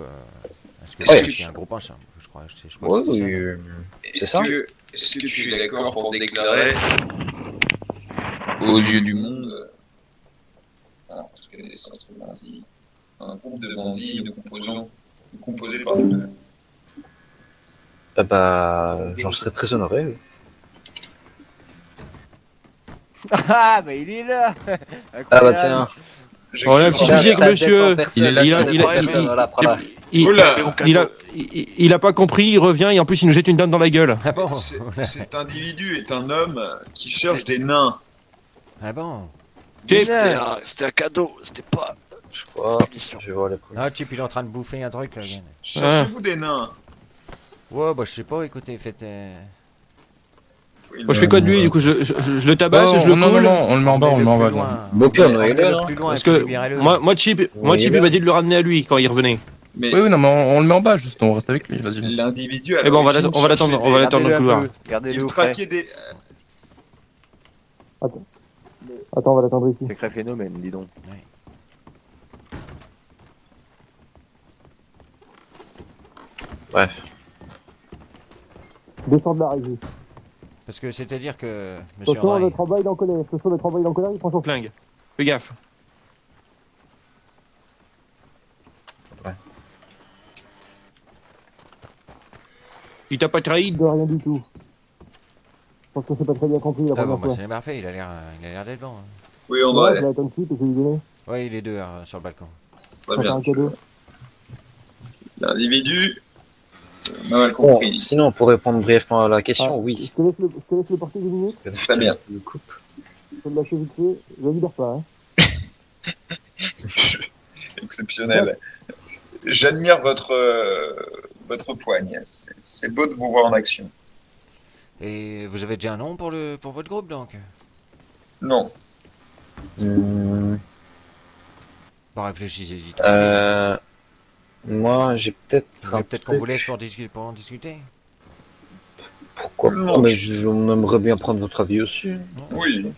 Est-ce que c'est un groupe ensemble? Je crois que oui, c'est ça. Est-ce que tu es d'accord pour déclarer aux yeux du monde, alors, parce que c'est simplement dit, un groupe de bandits composé par deux. Bah, j'en serais très honoré. Oui. Ah, bah il est là. Ah bah tiens. On a un petit souci avec monsieur. Il a pas compris, il revient et en plus il nous jette une dinde dans la gueule. Ah bon? Cet individu est un homme qui cherche des nains. Ah bon? C'était un cadeau, c'était pas. Je crois. Je vais voir les Ah, Chip, il est en train de bouffer un truc là. Cherchez-vous des nains? Ouais, bah je sais pas, écoutez, faites. Moi je fais quoi de lui du coup je le tabasse, je le coule. Non, on le met en bas, on le met en bas. Bon pire, on parce que moi Chip il m'a dit de le ramener à lui quand il revenait. Mais... Oui, non, mais on le met en bas, juste, on reste avec lui, vas-y. L'individu. Eh ben, on va l'attendre dans le couloir. Il traquait des. Attends, on va l'attendre ici. Sacré phénomène, dis donc. Bref. Descends de la régie. Parce que c'est-à-dire que. Monsieur Attention, André. notre en bas il est en colère. Attention, notre en bas il est en colère, il prend son flingue. Fais gaffe. Ouais. Il t'a pas trahi? De rien du tout. Je pense que c'est pas très bien compris la Ah bon, première bah fois. c'est parfait, il a l'air d'être bon. Hein. Oui, Ouais, André. je l'ai attendu et je lui ai donné. Ouais, il est dehors sur le balcon. Très Ça fait bien. un cadeau. L'individu m'a mal Bon, compris. sinon, pour répondre brièvement à la question, Ah, oui. je te laisse le porter 2 minutes. Très bien. Ça nous coupe. Je peux le lâcher vite fait. Je libère pas. Hein. Exceptionnel. J'admire votre poigne. C'est beau de vous voir en action. Et vous avez déjà un nom pour votre groupe donc? Non. Bon, réfléchissez. Moi, j'ai peut-être un Peut-être qu'on vous laisse pour en discuter. Pourquoi pas, mais on aimerait bien prendre votre avis aussi. Oui.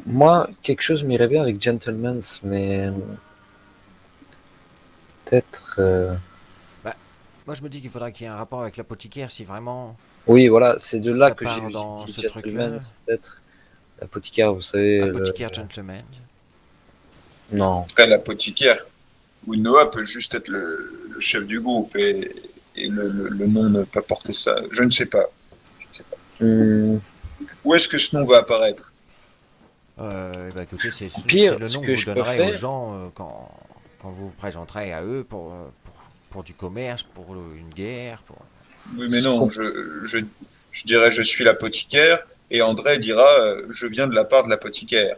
Moi, quelque chose m'irait bien avec Gentleman's, mais peut-être. Bah, moi je me dis qu'il faudra qu'il y ait un rapport avec l'apothicaire si vraiment. Oui, voilà, c'est de là ça que part j'ai dans dit ce truc-là. Gentleman's, peut-être. L'apothicaire, vous savez. Apothicaire gentleman. Non. Après, l'apothicaire, Noah peut juste être le chef du groupe et le nom ne pas porter ça. Je ne sais pas. Où est-ce que ce nom va apparaître? Bah écoutez, c'est Pire, le ce nom que que vous je peux donnerez aux faire- gens quand vous vous présenterez à eux pour du commerce, pour une guerre. Oui, mais non, je dirais je suis l'apothicaire et André dira je viens de la part de l'apothicaire.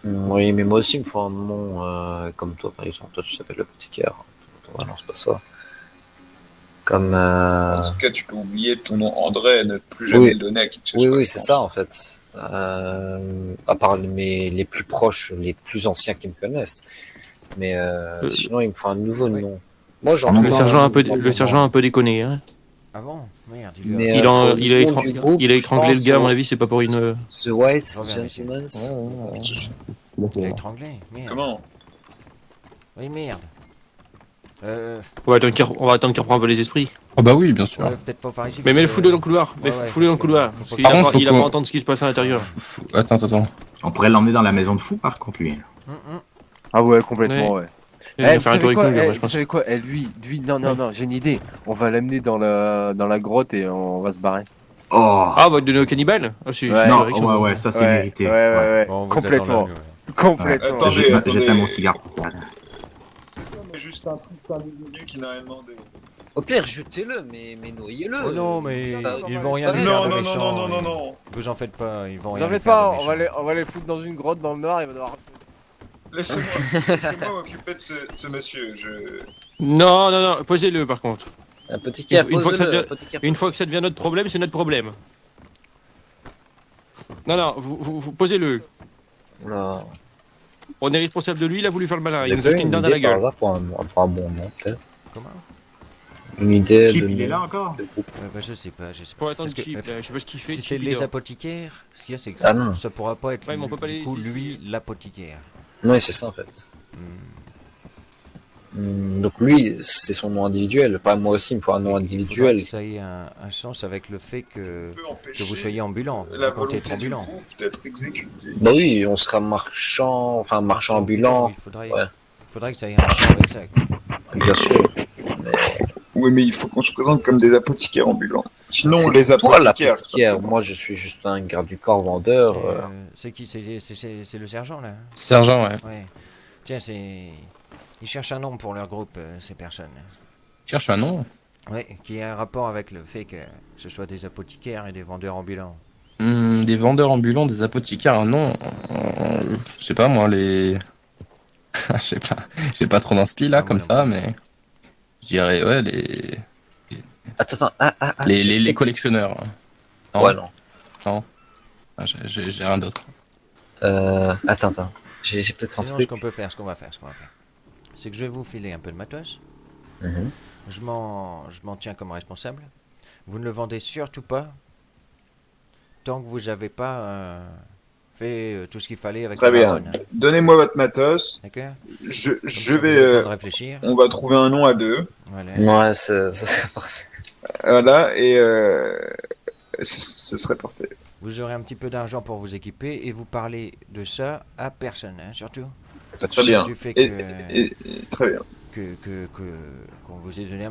Oui, mais moi aussi, il me faut un nom comme toi, par exemple. Toi, tu t'appelles l'apothicaire. Ouais, non, c'est pas ça. Comme. En tout cas, tu peux oublier ton nom André et ne plus jamais le donner à qui que ce soit. Oui, c'est ça, en fait. À part les plus proches, les plus anciens qui me connaissent. Mais sinon, il me faut un nouveau nom. Moi, j'en Le sergent a un peu déconné. Hein. Ah bon? Merde, Mais, il a pour le nom du il a groupe, étranglé je le gars, à pense, mon avis, c'est pas pour une. The Wise Gentleman's. Il a étranglé? Merde. Comment? Oui, merde. On va attendre qu'il reprend un peu les esprits. Oh bah oui, bien sûr. Ouais, peut-être pas par ici. Mais parce le foulez que- dans le couloir. Ouais, Foulez dans le couloir. Parce qu'il Par contre, il a faut pas qu'on- entendre ce qui se passe à l'intérieur. Attends. On pourrait l'emmener dans la maison de fou, par contre, lui. Ah ouais, complètement, ouais. Il va Eh, faire un vous tour savez avec quoi, nous, là, moi, je vous pense. savez quoi, lui, non, j'ai une idée. On va l'amener dans la grotte et on va se barrer. Oh Ah, on va te donner au cannibale? Ah, c'est Ouais. une Non, direction. ouais, ça c'est Ouais, mérité. ouais. Bon, vous Complètement. êtes dans la Complètement. Attendez. Jette mon cigare. C'est quoi, mais juste un truc d'individu qui n'a rien demandé. Au pire, jetez-le, mais noyez-le. Oh non, mais Ça va- ils ça vont va rien pas lui faire. faire de Non, méchant. non. Vous en faites pas, ils vont Vous rien en lui faites faire pas, de méchant. on va les foutre dans une grotte dans le noir, il va devoir. Laissez-moi m'occuper de ce monsieur. Non, posez-le par contre. Apothicaire, Une fois que ça pose-le. devient- Apothicaire. Une fois que ça devient notre problème, c'est notre problème. Non, vous posez-le. Oula. On est responsable de lui, il a voulu faire le malin. Il Vous nous a avez jeté une une dinde à idée la par gueule. hasard pour un bon nom, peut-être. Comment? Une idée Chip, de il est nom là encore de groupe. Bah, je sais pas. Faut attendre Parce que, Chip, je sais pas ce qu'il fait. si c'est Chip, il les dort. apothicaires, ce qu'il y a, c'est que Ah non. ça pourra pas être Ouais, mais on peut pas du les- coup, lui l'apothicaire. Oui, c'est ça, en fait. Donc lui, c'est son nom individuel. Pas moi aussi, il me faut un nom Il faudra individuel. que ça ait un sens avec le fait que empêcher vous soyez ambulant. la Vous comptez être volonté du ambulant. groupe d'être exécuté. Bah oui, on sera marchand ambulant. Il faudrait, Ouais, faudrait que ça ait un rapport avec ça. bien sûr. Oui, mais il faut qu'on se présente comme des apothicaires ambulants. Sinon, C'est les toi apothicaires. l'apothicaire. Moi, je suis juste un garde du corps vendeur. C'est qui? C'est le sergent là? Sergent, ouais. Ouais. Tiens, ils cherchent un nom pour leur groupe, ces personnes. Cherche un nom. Ouais, qui ait un rapport avec le fait que ce soit des apothicaires et des vendeurs ambulants. Des vendeurs ambulants, des apothicaires, non. Je sais pas, moi, les. Je sais pas. J'ai pas trop d'inspi là, comme ça, mais. Je dirais, ouais, les. Attends. Les collectionneurs. Ouais, non. Non. Ah, j'ai rien d'autre. Attends. J'ai peut-être un Sinon, truc. ce qu'on va faire, c'est que je vais vous filer un peu de matos. Mhm. Je m'en tiens comme responsable. Vous ne le vendez surtout pas tant que vous n'avez pas fait tout ce qu'il fallait avec Très la bien. baronne, hein. Donnez-moi votre matos. D'accord. Je ça, vais. vous avez le temps de réfléchir. On va trouver un nom à deux. Voilà. Ouais, ça serait parfait. Voilà, et ce serait parfait. Vous aurez un petit peu d'argent pour vous équiper et vous parlez de ça à personne, hein, surtout. Très bien. Du fait Et- que, et- très bien. qu'on vous ait donné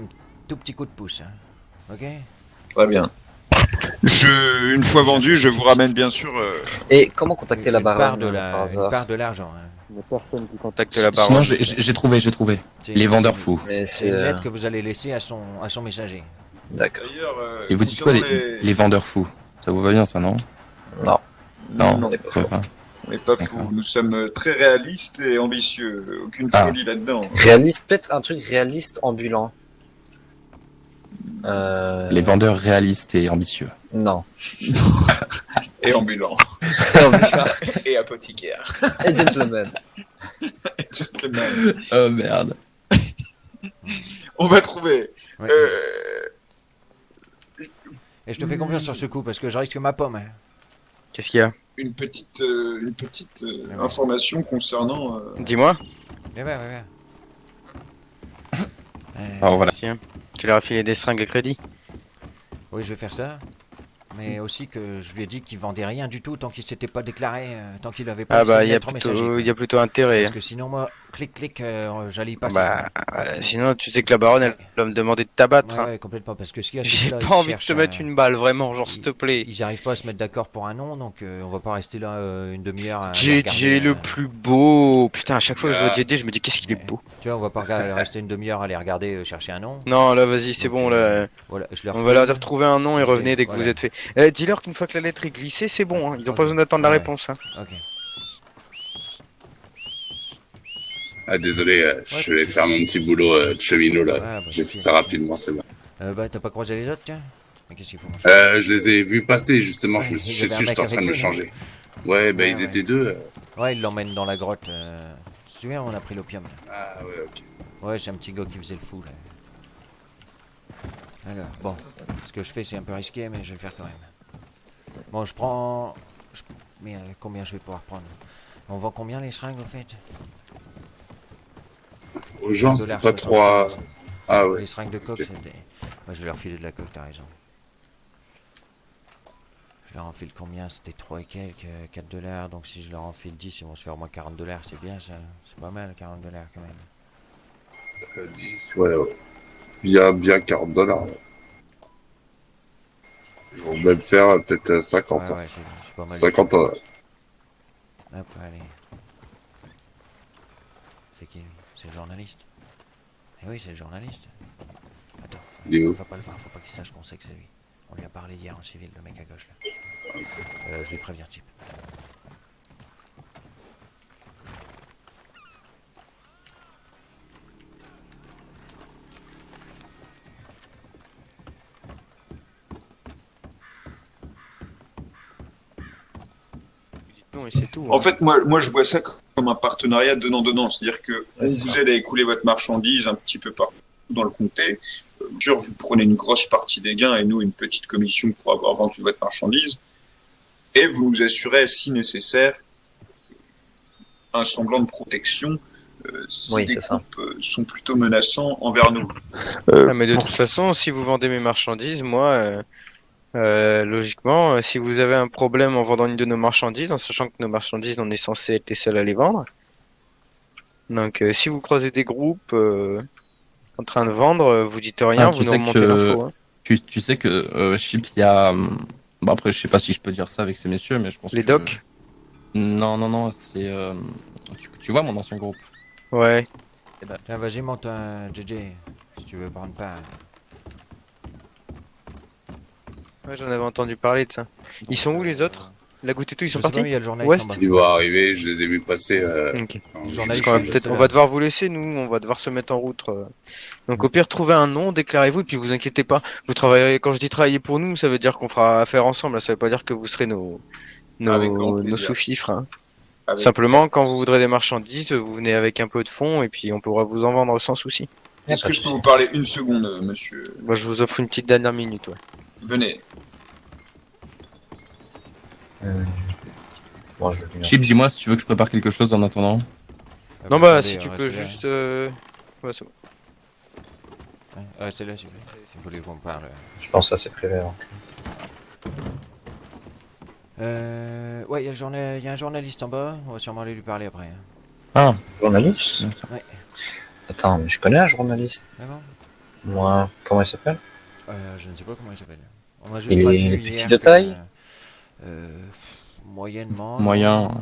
tout petit coup de pouce. Hein. Ok? Très bien. Une fois vendu, je vous ramène bien sûr. Et comment contacter la Une part baronne de par hasard? une part de l'argent. Hein. Il n'y a personne qui Contacte la Sinon, baronne. j'ai trouvé. C'est- Les vendeurs c'est- fous. Mais C'est une c'est... lettre que vous allez laisser à son messager. D'accord. D'ailleurs, Et vous dites quoi, concernant les vendeurs fous? Ça vous va bien, ça, non? Non. Non, Non, on n'est pas ça fous. va pas. on n'est pas fous. Nous sommes très réalistes et ambitieux. Aucune Ah. folie là-dedans. Réaliste, peut-être un truc réaliste ambulant. Les vendeurs réalistes et ambitieux. Non. Et ambulant. Et apothicaire. Et gentleman. Gentleman. Oh merde. On va trouver. Ouais. Et je te fais confiance sur ce coup parce que je risque ma pomme. Hein. Qu'est-ce qu'il y a? Une petite information concernant. Dis-moi. Mais ouais. Alors voilà. Tiens, tu leur as filé des seringues à crédit. Oui, je vais faire ça. Mais aussi que je lui ai dit qu'il vendait rien du tout tant qu'il s'était pas déclaré, tant qu'il avait pas Ah laissé bah de il lettre au messager. y a plutôt intérêt. Parce que sinon moi, clic, j'allais y passer. Bah sinon tu sais que la baronne elle va me demander de t'abattre. Ouais, hein. ouais, complètement. Parce que ce qu'il y a, c'est J'ai que là, pas ils envie de cherchent te mettre une balle, vraiment, genre s'il te plaît. Ils arrivent pas à se mettre d'accord pour un nom, donc on va pas rester là une demi-heure à JJ regarder, le plus beau. Putain, à chaque fois que je vois JJ, je me dis qu'est-ce qu'il est beau. Tu vois, on va pas rester une demi-heure à les regarder chercher un nom. Non, là vas-y, c'est bon là. Voilà, je leur On file. va leur dire trouver un nom et Ok, revenez dès que voilà. vous êtes fait. Dis-leur qu'une fois que la lettre est glissée, c'est bon, hein. Ils ont pas Ok. besoin d'attendre la Ouais. réponse. Hein. Ok. Ah, désolé, je vais faire mon petit boulot de cheminot là. Ah, bah, J'ai c'est fait ça rapidement, c'est bon. Bah, t'as pas croisé les autres, tiens? Mais qu'est-ce qu'il faut? Je les ai vus passer justement, je me Ouais, suis il y avait dessus, un j'étais en mec train de me avec eux, non changer. Ouais, bah Ouais, ils ouais. étaient deux. Ouais, ils l'emmènent dans la grotte. Tu te souviens, on a pris l'opium là. Ah ouais, ok. Ouais, c'est un petit gars qui faisait le fou là. Alors, bon, ce que je fais c'est un peu risqué, mais je vais le faire quand même. Bon, je prends. Mais combien je vais pouvoir prendre? On vend combien les seringues au fait? Aux gens, $5, c'était pas 60. trop. Ah ouais. Les seringues de coke, Ok. c'était. Ouais, je vais leur filer de la coke, t'as raison. Je leur enfile combien? C'était 3 et quelques, $4. Donc si je leur enfile 10, ils vont se faire au moins $40. C'est bien ça. C'est pas mal, $40 quand même. 10, ouais, ouais. Bien $40. Ils vont même faire peut-être 50. Ouais, c'est pas mal. 50 Hop, allez. C'est qui lui? C'est le journaliste? Eh oui, c'est le journaliste. Attends, Il est où? faut pas le voir, faut pas qu'il sache qu'on sait que c'est lui. On lui a parlé hier en civil, le mec à gauche là. Je vais prévenir Chip. Non, et c'est tout. En fait, moi, je vois ça comme un partenariat donnant-donnant. C'est-à-dire que on c'est vous ça. aide à écouler votre marchandise un petit peu partout dans le comté. Bien sûr, vous prenez une grosse partie des gains et nous une petite commission pour avoir vendu votre marchandise. Et vous nous assurez, si nécessaire, un semblant de protection si Oui, des c'est ça. groupes sont plutôt menaçants envers nous. Ah, mais de toute façon, si vous vendez mes marchandises, moi, logiquement, si vous avez un problème en vendant une de nos marchandises, en sachant que nos marchandises, on est censé être les seuls à les vendre. Donc, si vous croisez des groupes en train de vendre, vous dites rien, Ah, vous nous remontez l'info. Hein. Tu sais que Chip, il y a. Bon, après, je sais pas si je peux dire ça avec ces messieurs, mais je pense Les que. docs? Non, c'est. Tu vois mon ancien groupe? Ouais. Tiens, vas-y, monte un JJ, si tu veux prendre part. Ouais, j'en avais entendu parler de ça. Ils sont où les autres? La goutte et tout, ils sont Je sais pas, partis? mais il y a le journaliste Ouest? en bas. Ils vont arriver, je les ai vus passer. Ok. Le journaliste, Parce qu'on va il est peut-être, juste on là. va devoir vous laisser, nous, on va devoir se mettre en route. Donc au pire, trouvez un nom, déclarez-vous, et puis vous inquiétez pas. Vous travaillerez, quand je dis travailler pour nous, ça veut dire qu'on fera affaire ensemble, là, ça veut pas dire que vous serez Avec grand nos plaisir. sous-fifres. Hein. Avec- Simplement, quand vous voudrez des marchandises, vous venez avec un peu de fonds, et puis on pourra vous en vendre sans souci. Est-ce que je peux vous parler une seconde, monsieur? Moi, je vous offre une petite dernière minute, ouais. Venez. Bon, je veux bien. Chip, dis-moi si tu veux que je prépare quelque chose en attendant. Non, bah, bah, attendez, si tu restez peux là. juste... Ouais, c'est bon. Ouais, c'est là, s'il vous plaît. Si vous voulez qu'on parle. Je pense à c'est privé. Hein. Ouais, il y a un journaliste en bas, on va sûrement aller lui parler après. Hein. Ah, Journaliste? Ouais. Attends, mais je connais un journaliste. Ah bon? Moi, comment il s'appelle? Je ne sais pas comment il s'appelle. On m'a juste Il prévenu est hier petit de que, taille? moyennement, Moyen. non.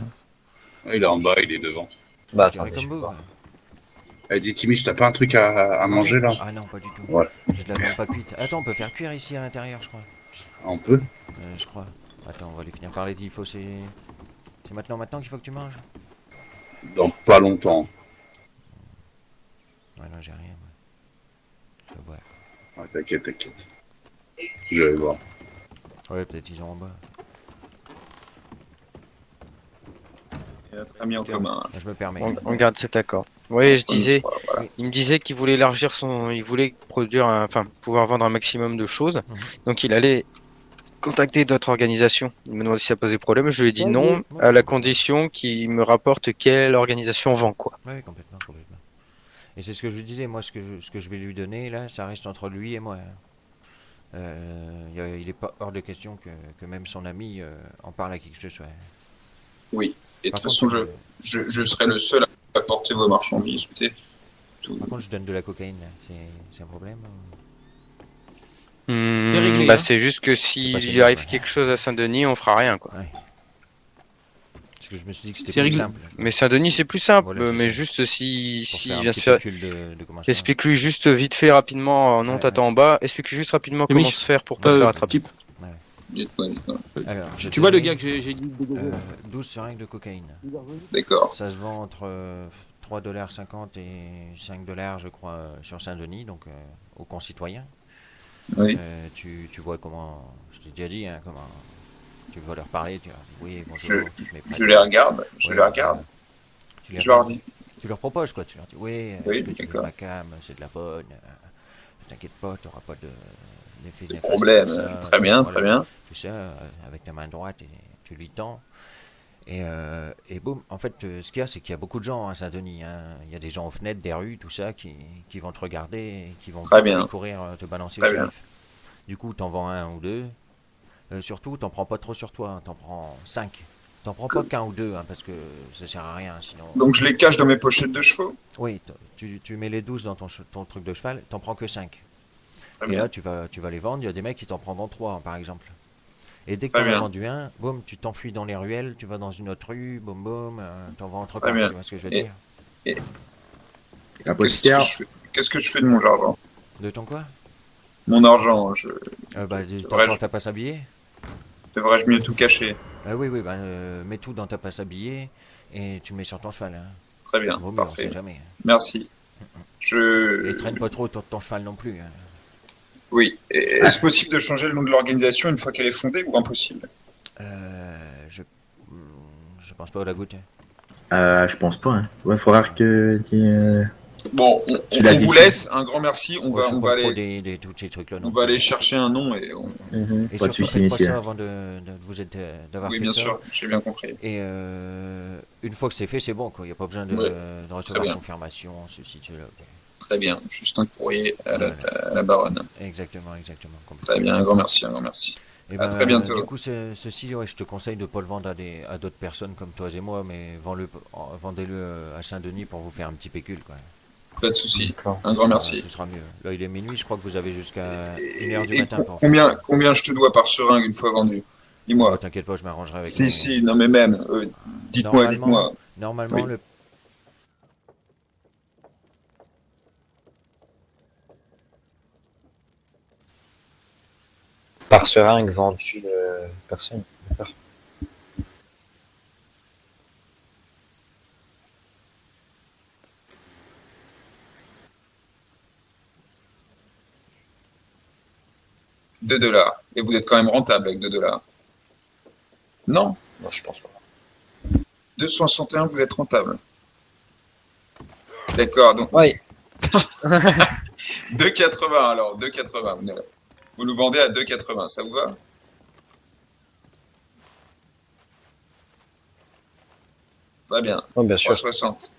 Il est en bas, il est devant. Bah Je dirais attendez, comme je vais vous. voir. Eh, dis Timmy, t'as pas un truc à manger là? Ah non, pas du tout. Ouais. Je l'avais même pas cuite. Attends, on peut faire cuire ici à l'intérieur, je crois. Ah, on peut? Je crois. Attends, on va les finir par les tifos. C'est maintenant qu'il faut que tu manges? Dans pas longtemps. Ouais, non, j'ai rien. Moi. Je vais boire. Ah, t'inquiète, t'inquiète. Je vais voir. Ouais, peut-être ils ont en bas. Il a très bien en commun. Je me permets. On garde cet accord. Oui, je disais, Voilà. il me disait qu'il voulait élargir il voulait pouvoir vendre un maximum de choses. Donc il allait contacter d'autres organisations. Il me demandait si ça posait problème. Je lui ai dit non, à la condition qu'il me rapporte quelle organisation vend, quoi. Oui, complètement. Et c'est ce que je lui disais, moi, ce que je vais lui donner, là, ça reste entre lui et moi. Il est pas hors de question que même son ami en parle à qui que ce soit. Oui, et de Par toute façon, contre, je serai le seul à porter vos marchandises. Écoutez, Par contre, je donne de la cocaïne, là. C'est un problème? C'est réglé, bah hein. c'est juste que C'est s'il pas lui arrive ouais. quelque chose à Saint-Denis, on fera rien, quoi. Ouais. Parce que je me suis dit que c'était C'est plus réglé. simple. Mais Saint-Denis, c'est plus simple. Voilà, c'est mais ça. juste si Pour si faire un vient petit se faire, pécule de commencement. explique-lui juste vite fait rapidement. Non, t'attends en bas. Explique-lui juste rapidement Mais comment se faire pour pas se faire attraper. type, dites-moi, dites-moi. Alors, je tu vois le tenais, gars que j'ai dit. 12 seringues de cocaïne. D'accord. Ça se vend entre 3,50 $ et 5 $, je crois, sur Saint-Denis, donc aux concitoyens. Oui. Tu vois comment, je t'ai déjà dit, hein, comment tu vas leur parler, tu leur dis oui, bonjour, Je les regarde. Je les regarde. Tu Je leur dis. Tu leur proposes quoi, tu leur dis oui, Oui, ce que tu veux d'accord. ma cam, c'est de la bonne, t'inquiète pas, t'auras pas d'effet Pas de néfaste problème. avec ça, Très bien, voilà, très bien. tout ça, avec ta main droite, et tu lui tends. Et boum, en fait, ce qu'il y a, c'est qu'il y a beaucoup de gens à Saint-Denis. Hein. Il y a des gens aux fenêtres, des rues, tout ça, qui vont te regarder et qui vont Très bien. courir te balancer Très au bien. shérif. Du coup, t'en vends un ou deux. Surtout, t'en prends pas trop sur toi, hein, t'en prends 5. T'en prends pas qu'un ou deux, hein, parce que ça sert à rien, sinon... Donc je les cache dans mes pochettes de chevaux. Oui, tu mets les 12 dans ton truc de cheval, t'en prends que 5. Très Et bien. là, tu vas les vendre, il y a des mecs qui t'en prendront 3, par exemple. Et dès que Très t'en as bien. vendu un, boum, tu t'enfuis dans les ruelles, tu vas dans une autre rue, boum boum, t'en vends entre Très part, bien. tu vois ce que je veux Et- dire? et- L'apothicaire. Qu'est-ce que je fais de mon argent? De ton quoi? Mon argent, T'as ta passe à billets? devrais-je mieux tout cacher? Oui, mets tout dans ta passe à billets et tu mets sur ton cheval. Hein. Très bien, Vaut mieux, on parfait. sait jamais. Merci. Et traîne pas trop ton cheval non plus. Hein. Oui. Est-ce possible de changer le nom de l'organisation une fois qu'elle est fondée ou impossible? Je pense pas au la goutte. Je pense pas. Hein. Ouais, faudra que Bon, tu l'as on dit. vous laisse. Un grand merci. On Moi, je va, suis on pas va pro aller, tous ces trucs-là. on non va plus. aller chercher un nom et on... Et Pas de surtout, soucis, faites pas monsieur. ça avant de vous être, d'avoir Oui, fait bien ça. sûr. J'ai bien compris. Et une fois que c'est fait, c'est bon. Il n'y a pas besoin de, Ouais. de Très recevoir bien. confirmation, ceci, cela. ok. Très bien. Juste un courrier à Voilà. la baronne. Exactement. Très bien. Un grand merci. Un grand merci. Et À très bientôt. Du coup, ceci, ouais, je te conseille de ne pas le vendre à d'autres personnes comme toi et moi, mais vendez-le à Saint-Denis pour vous faire un petit pécule, quoi. Pas de souci. D'accord. Un grand merci. Ce sera mieux. Là, il est minuit, je crois que vous avez jusqu'à 1h du matin pour faire Combien je te dois par seringue une fois vendu? ça. Dis-moi. T'inquiète pas, je m'arrangerai avec Si, mes- si, non mais même, dites-moi. Normalement, Oui. le Par seringue vendu personne. D'accord. $2. Et vous êtes quand même rentable avec $2. Non, Non, je pense pas. 261, vous êtes rentable. D'accord, donc Oui. 2,80 alors, 2,80. Vous nous vendez à 2,80, ça vous va? Très bien. Oui, bien sûr. 3,60.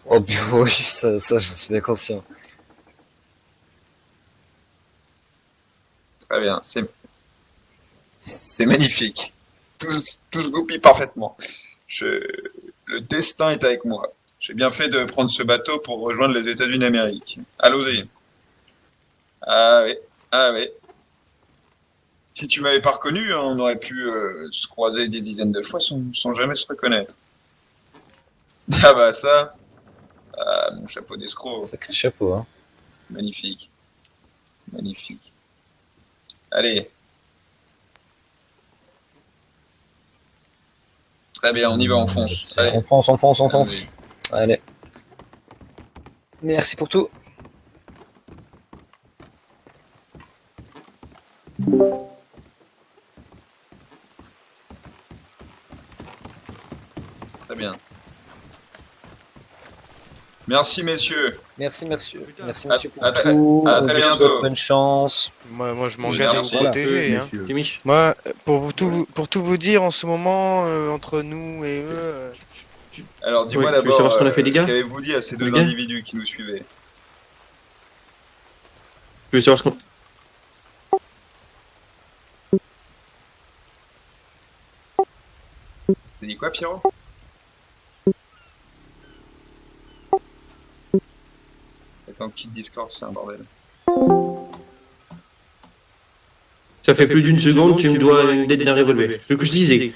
Oh, bien, oui, ça j'en suis bien conscient. Très bien, c'est magnifique. Tout se goupille parfaitement. Le destin est avec moi. J'ai bien fait de prendre ce bateau pour rejoindre les États-Unis d'Amérique. Allons-y. Ah oui, ah oui. Si tu m'avais pas reconnu, hein, on aurait pu se croiser des dizaines de fois sans jamais se reconnaître. Ah bah ça, ah, mon chapeau d'escroc. Sacré chapeau, hein. Magnifique. Magnifique. Allez. Très bien, on y va, on fonce. Allez. On fonce, on fonce, on fonce. Allez. Merci pour tout. Très bien. Merci, messieurs. Merci, monsieur. Merci, À- monsieur, pour à très- tout. à On très vous souhaite bientôt. bonne chance. Moi, je m'engage à Merci. vous protéger. Hein. Timiche. Moi, pour tout vous dire, en ce moment, entre nous et eux, Alors, dis-moi Ouais, tu veux d'abord, savoir ce qu'on a fait, les gars qu'avez-vous dit à ces deux Les gars individus qui nous suivaient? Tu veux savoir ce qu'on... T'as dit quoi, Pierrot? Attends, quitte Discord, c'est un bordel. Ça fait plus d'une seconde, tu me dois une dette d'un revolver. Ce que je disais.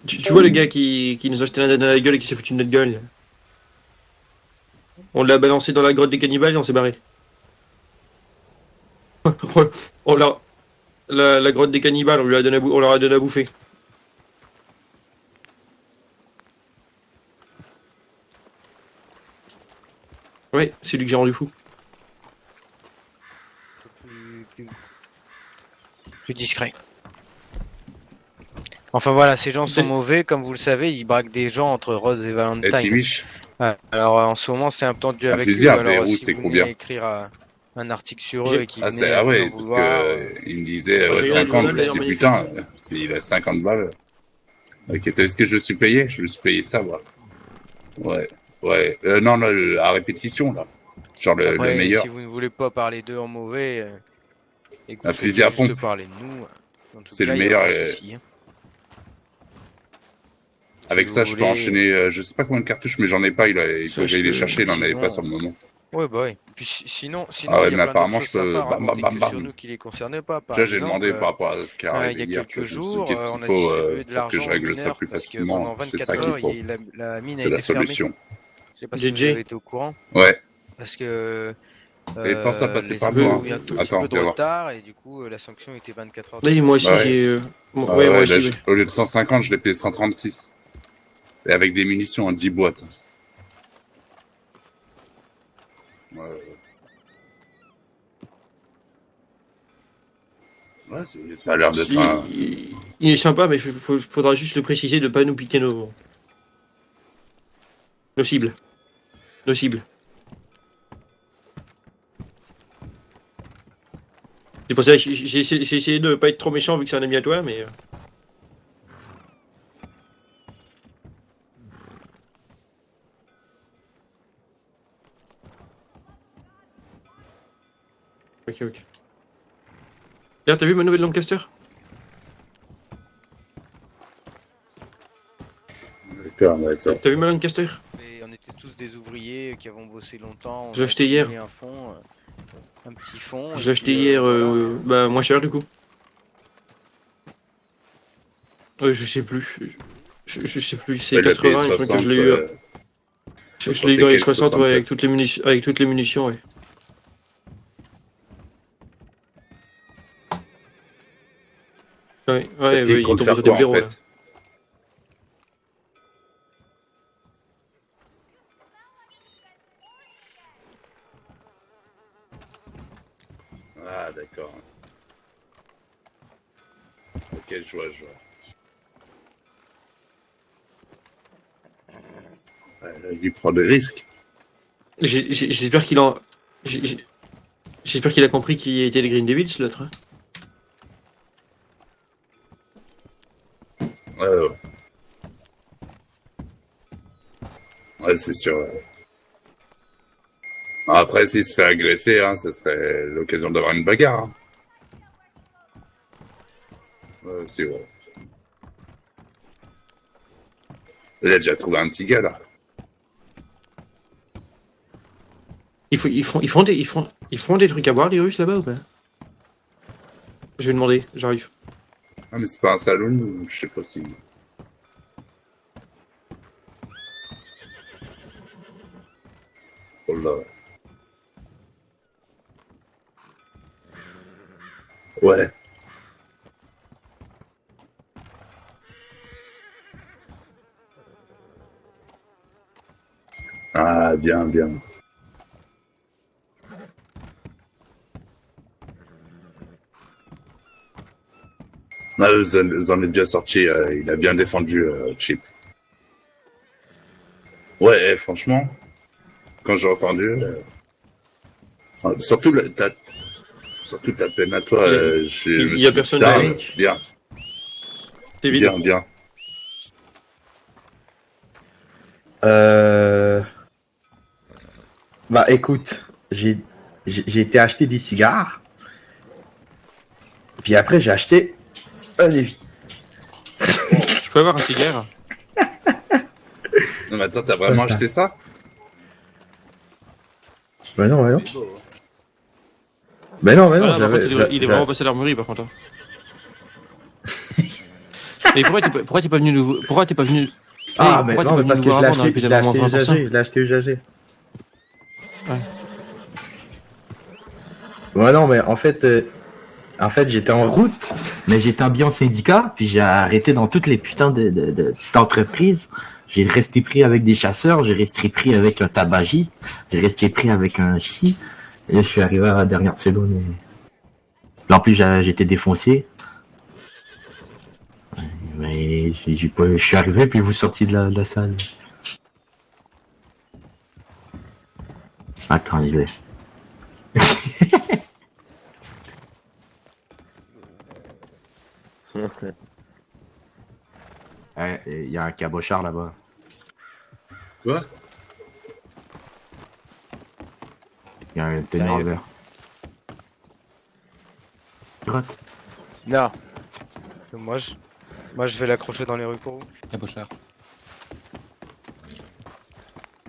Tu vois le gars qui nous a jeté la dette dans la gueule et qui s'est foutu de notre gueule. On l'a balancé dans la grotte des cannibales et on s'est barré. On l'a... La grotte des cannibales, on leur a donné à bouffer. Ouais, c'est lui que j'ai rendu fou. plus discret. Enfin voilà, ces gens sont mauvais, comme vous le savez, ils braquent des gens entre Rose et Valentine. Timiche. Ouais, alors en ce moment c'est un peu tendu Un avec fusil eux, à alors verrou, si c'est vous combien venez écrire un article sur eux et qu'ils Ah, venaient ah vous ouais, en parce vouloir... que il me disait J'ai 50, regardé je le me suis journal, dit putain, s'il a 50 balles. Ok, est-ce que je le suis payé? Je le suis payé ça, moi. Ouais, ouais. Non, non, à répétition, là. Genre le Après, meilleur. si vous ne voulez pas parler d'eux en mauvais, et que Un vous fusil à souhaitez juste pompe. parler de nous, en tout C'est cas, le il y a meilleur. aucun souci, hein. Avec Si ça, vous je peux voulez- enchaîner, je sais pas combien de cartouches, mais j'en ai pas. Il faut que j'aille les chercher, il en avait Sinon- pas sur le moment. Ouais, bah ouais. Puis sinon, Ah ouais, il y a mais plein apparemment, d'autres je choses peux. sympas à Bam, raconter bam, que bam, sur bam. nous qui les concernait pas. Par Déjà, j'ai exemple, demandé par rapport à ce qui est il y arrivé a hier. quelques jours, Qu'est-ce on qu'il a faut distribué de pour que je l'argent aux règle ça mineurs plus parce que facilement? pendant C'est 24 ça qu'il heures, faut. la mine a C'est été la solution. fermée. Je sais pas si vous JJ. avez été au courant. Ouais. Parce que Et pense à passer les par impôts nous, ont hein. eu un tout petit Attends, peu de viens voir. retard et du coup la sanction était 24 heures. Oui, moi aussi, Ouais. j'ai... Ah moi ouais, aussi, là, ouais. au lieu de 150, je l'ai payé 136. Et avec des munitions en 10 boîtes. Ouais. Ouais, ça a l'air d'être un... Il est sympa, mais faudra juste le préciser de pas nous piquer nos cibles. Nos cibles. C'est pour ça que j'ai essayé de pas être trop méchant vu que c'est un ami à toi, mais... Ok, ok. D'ailleurs, t'as vu ma nouvelle Lancaster? D'accord, ouais, ça. T'as vu ma Lancaster? Et on était tous des ouvriers qui avons bossé longtemps. Je l'ai acheté hier. Un fond, un petit fond. Je l'ai acheté hier, bah moins cher du coup. Je sais plus. Je sais plus, c'est Ouais, il a 80, payé il me semble que 60, je l'ai eu. Je l'ai eu dans les 60, ouais, 67. avec toutes les munitions, ouais. Ouais, Est-ce qu'il il compte tombe faire sur quoi, des blaireaux, en là. fait? Ah, d'accord. Ok, je vois. Ouais, il prend des risques. J'espère qu'il en... J'espère qu'il a compris qui était les Green Devils, l'autre. Hein. Ouais. Ouais, c'est sûr. Ouais. Après, s'il se fait agresser, hein, ce serait l'occasion d'avoir une bagarre. Hein. Ouais, c'est vrai. Il a déjà trouvé un petit gars, là. Ils font des trucs à boire, les Russes, là-bas, ou pas? Je vais demander, j'arrive. Ah, mais c'est pas un saloon ou je sais pas si. Oh là. Ouais. Ah, bien, bien. Ah, vous en êtes bien sorti, il a bien défendu Chip. Ouais, franchement, quand j'ai entendu, surtout, surtout ta peine à toi, Il y a personne là. avec. Bien. T'es Bien, vide. bien. Bah écoute, j'ai été acheter des cigares. Puis après, j'ai acheté un Lévi. Je peux avoir un cigare? Non, mais attends, t'as vraiment acheté ça? Bah non, bah non. Mais non, mais non, Ah, par contre, il est j'avais- vraiment passé à l'armurerie, par contre. Et pourquoi t'es pas venu nous... Pourquoi t'es pas venu... Ah, Hey, mais pourquoi t'es non, pas mais parce venu que nous je l'ai voir avant dans acheté, je l'ai acheté l'épisode usagé, je l'ai acheté usagé. Ouais. Ouais, non, mais en fait, j'étais en route, mais j'étais habillé en syndicat, puis j'ai arrêté dans toutes les putains d'entreprises. J'ai resté pris avec des chasseurs, j'ai resté pris avec un tabagiste, j'ai resté pris avec un chi, et là, je suis arrivé à la dernière seconde. Là, en plus, j'étais défoncé. Mais je suis arrivé, puis vous sortiez de la salle. Attends, je vais. Il y a un cabochard là-bas. Quoi? Il y a un teneur Sérieux? vert. Grotte. Non. Moi, je vais l'accrocher dans les rues pour vous. Cabochard.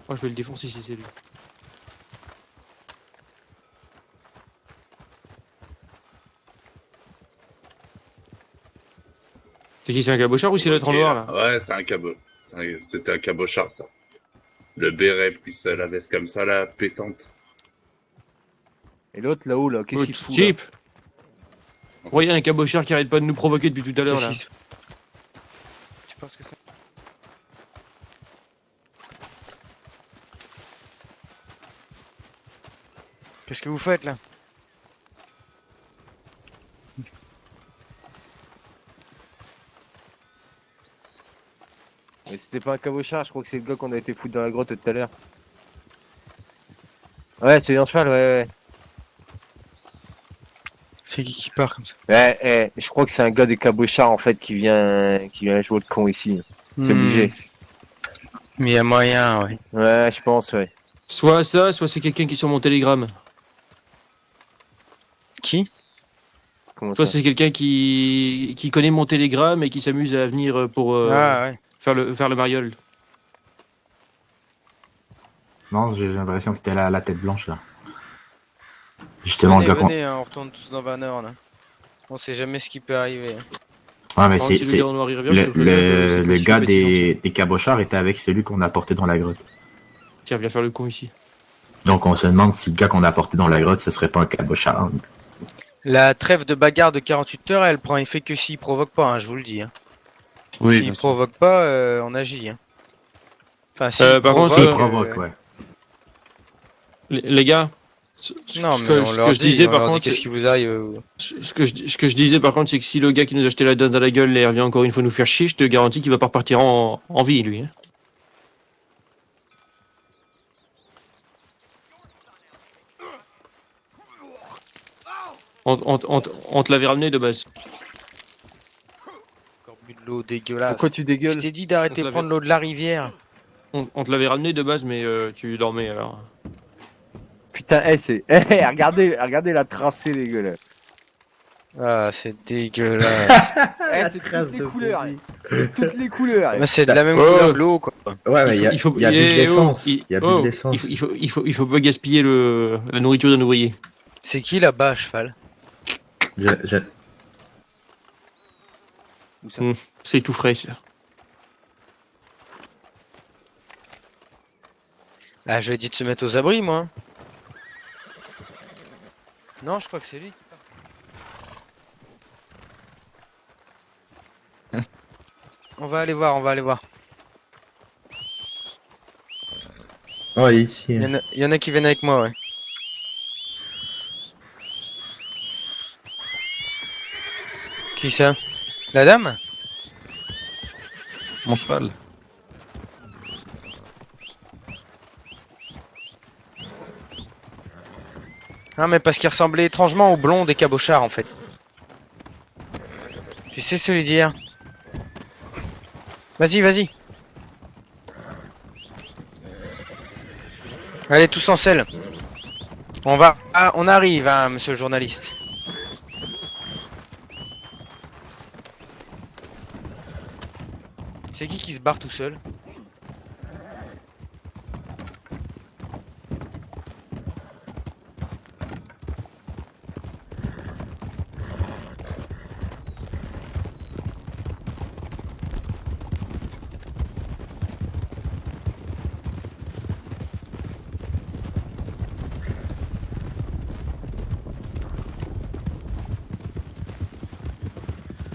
Moi, je vais le défoncer si c'est lui. C'est qui, c'est un cabochard ou c'est l'être en noir, là? Ouais, c'est un cabot. C'était un cabochard, ça. Le béret plus la veste comme ça, là, pétante. Et l'autre là-haut, là, qu'est-ce qu'il fout là? Chip! Pourquoi il y a un cabochard qui arrête pas de nous provoquer depuis tout à l'heure, là? Qu'est-ce Tu penses que c'est... Qu'est-ce que vous faites là? Mais c'était pas un cabochard, je crois que c'est le gars qu'on a été foutre dans la grotte tout à l'heure. Ouais, c'est un cheval, ouais. C'est qui part comme ça? Ouais, je crois que c'est un gars des cabochards en fait qui vient jouer le con ici. C'est obligé. Mais il y a moyen, ouais. Ouais, je pense, ouais. Soit ça, soit c'est quelqu'un qui est sur mon télégramme. Qui? Comment Soit ça? c'est quelqu'un qui connaît mon télégramme et qui s'amuse à venir pour Ah ouais. faire le mariole. Non, j'ai l'impression que c'était la tête blanche là. Justement, Venez, le gars qu'on. venez, hein, on retourne tous dans Van Horn. On sait jamais ce qui peut arriver. Ouais, mais Par contre, si le gars en noir, il revient, je te préviens, le c'est gars petit des cabochards était avec celui qu'on a porté dans la grotte. Tiens, viens faire le con ici. Donc on se demande si le gars qu'on a porté dans la grotte, ce serait pas un cabochard. La trêve de bagarre de 48 heures, elle prend effet que s'il provoque pas, hein, je vous le dis. Hein. Oui, S'il bien sûr. provoque pas, on agit. Hein. Enfin, par contre, S'il provoque, ouais. Les gars, Non, ce mais que, on ce leur que je dit, disais on par leur dit contre, qu'est-ce qui vous arrive. ce que je disais par contre, c'est que si le gars qui nous a acheté la dinde à la gueule et revient encore une fois nous faire chier, je te garantis qu'il va pas repartir en vie, lui. Hein. On te l'avait ramené de base. Encore bu de l'eau dégueulasse. Pourquoi tu dégueules? Je t'ai dit d'arrêter de prendre l'eau de la rivière. On te l'avait ramené de base, mais tu dormais alors. Putain, c'est. regardez la tracée, les gars là. Ah, c'est dégueulasse. C'est toutes les couleurs. C'est toutes les couleurs. Mais c'est de la même couleur que l'eau, quoi. Ouais, mais il y a plus d'essence. Il y a plus oh, d'essence. il faut pas gaspiller la nourriture d'un ouvrier. C'est qui là-bas, à cheval? Où ça C'est tout frais, ça. Ah, je lui ai dit de se mettre aux abris, moi. Non, je crois que c'est lui. On va aller voir, on va aller voir. Oh, il est ici. Il y en a qui viennent avec moi, ouais. Qui ça? La dame? Mon cheval. Ah, mais parce qu'il ressemblait étrangement au blond des cabochards, en fait. Tu sais ce lui dire? Vas-y, vas-y. Allez, tous en selle. On va... Ah, on arrive, hein, monsieur le journaliste. C'est qui se barre tout seul?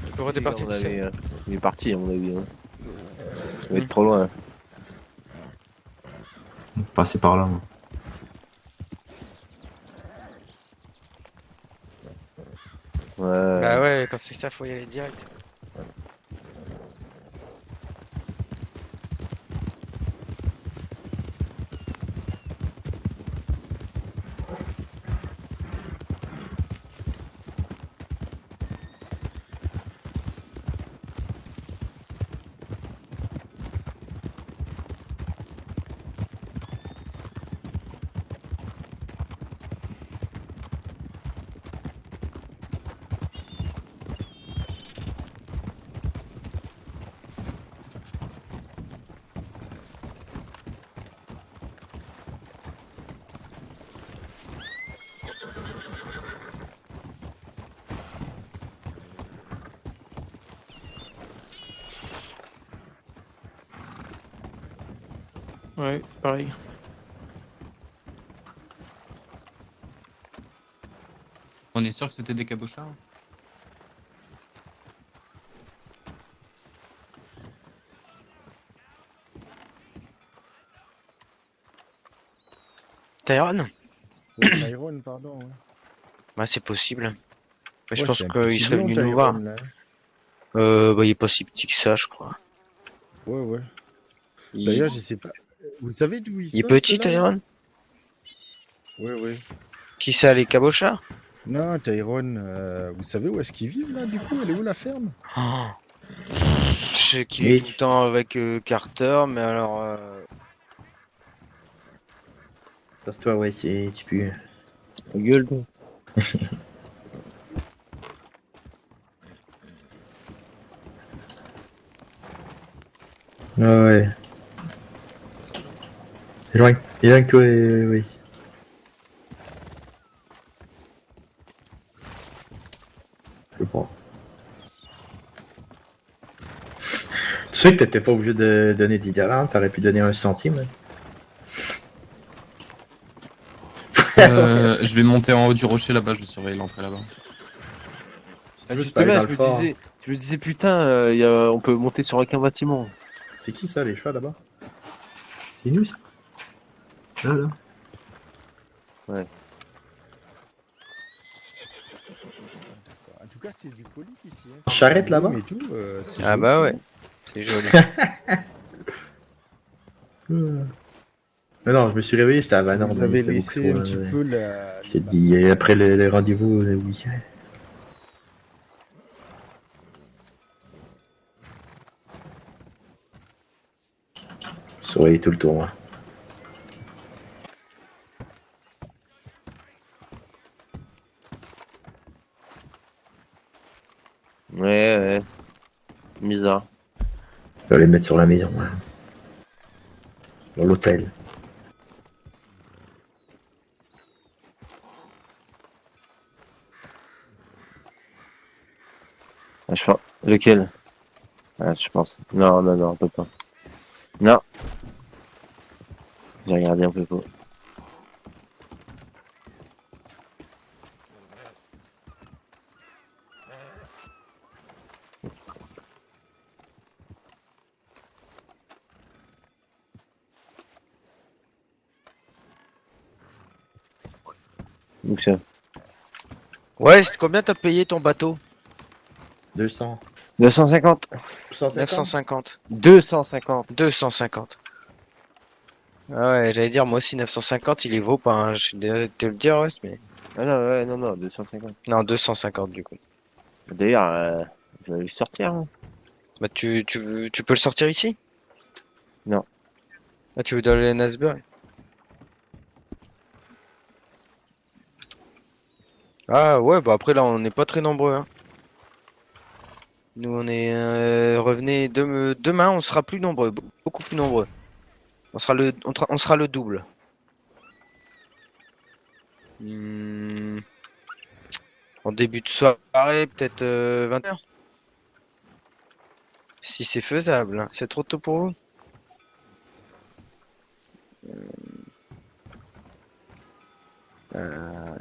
Tu peux redépartir tout seul. Il est parti, à mon avis. Hein. Il va être trop loin. Passer par là, moi. Ouais. Bah ouais, quand c'est ça, faut y aller direct. Ouais, pareil. On est sûr que c'était des cabochards? Tyrone? Tyrone, pardon. Ouais. Bah c'est possible. Mais je Ouais, pense c'est un qu'il petit serait blond, venu nous voir. Tyrone, là. Bah il est pas si petit que ça, je crois. Ouais, ouais. Il- D'ailleurs, je sais pas. Vous savez d'où ils sont? Il est petit, ceux-là Tyrone? Ouais, ouais. Qui ça, les cabochards? Non, Tyrone, vous savez où est-ce qu'ils vivent là, du coup? Elle est où la ferme? Oh. Je sais qu'il est tout le temps avec Carter, mais alors... Passe-toi, ouais, tu peux. Gueule, toi. Ah ouais. Éloigne-toi, oui. Je prends. Tu sais que t'étais pas obligé de donner 10 $, t'aurais pu donner 1 centime. Je vais monter en haut du rocher là-bas, je vais surveiller l'entrée là-bas. Justement, je me disais putain, on peut monter sur aucun bâtiment. C'est qui ça, les chevaux là-bas? C'est nous ça? Là, là. Ouais. En tout cas, c'est du poli ici. Hein. Charrette là-bas? Et tout, c'est Ah joli. bah ouais, c'est joli. Mais non, je me suis réveillé, j'étais à Vanord. Vous avez laissé un petit peu la... J'ai dit, après le rendez-vous, oui. Surveiller tout le tour. Hein. Ouais, ouais. Bizarre. Je vais les mettre sur la maison, hein. Dans l'hôtel. Ah, je pense... Lequel? Ah, je pense. Non, non, non, on peut pas. Non. J'ai regardé un peu pas. Donc ça. Ouais, c'est combien t'as payé ton bateau? 200. 250. 950. 250. 250. Ah ouais, j'allais dire, moi aussi 950, il les vaut pas, hein. Je suis désolé de te le dire, ouais, mais... Ah non, ouais, non, non, 250. Non, 250 du coup. D'ailleurs, je vais le sortir. Hein. Bah tu peux le sortir ici? Non. Ah, tu veux d'aller à Nasbury? Ah ouais, bah après là on n'est pas très nombreux, hein. Nous on est... revenez demain, on sera plus nombreux, beaucoup plus nombreux. On sera on sera le double. En début de soirée, peut-être 20h. Si c'est faisable, hein. C'est trop tôt pour vous? Euh,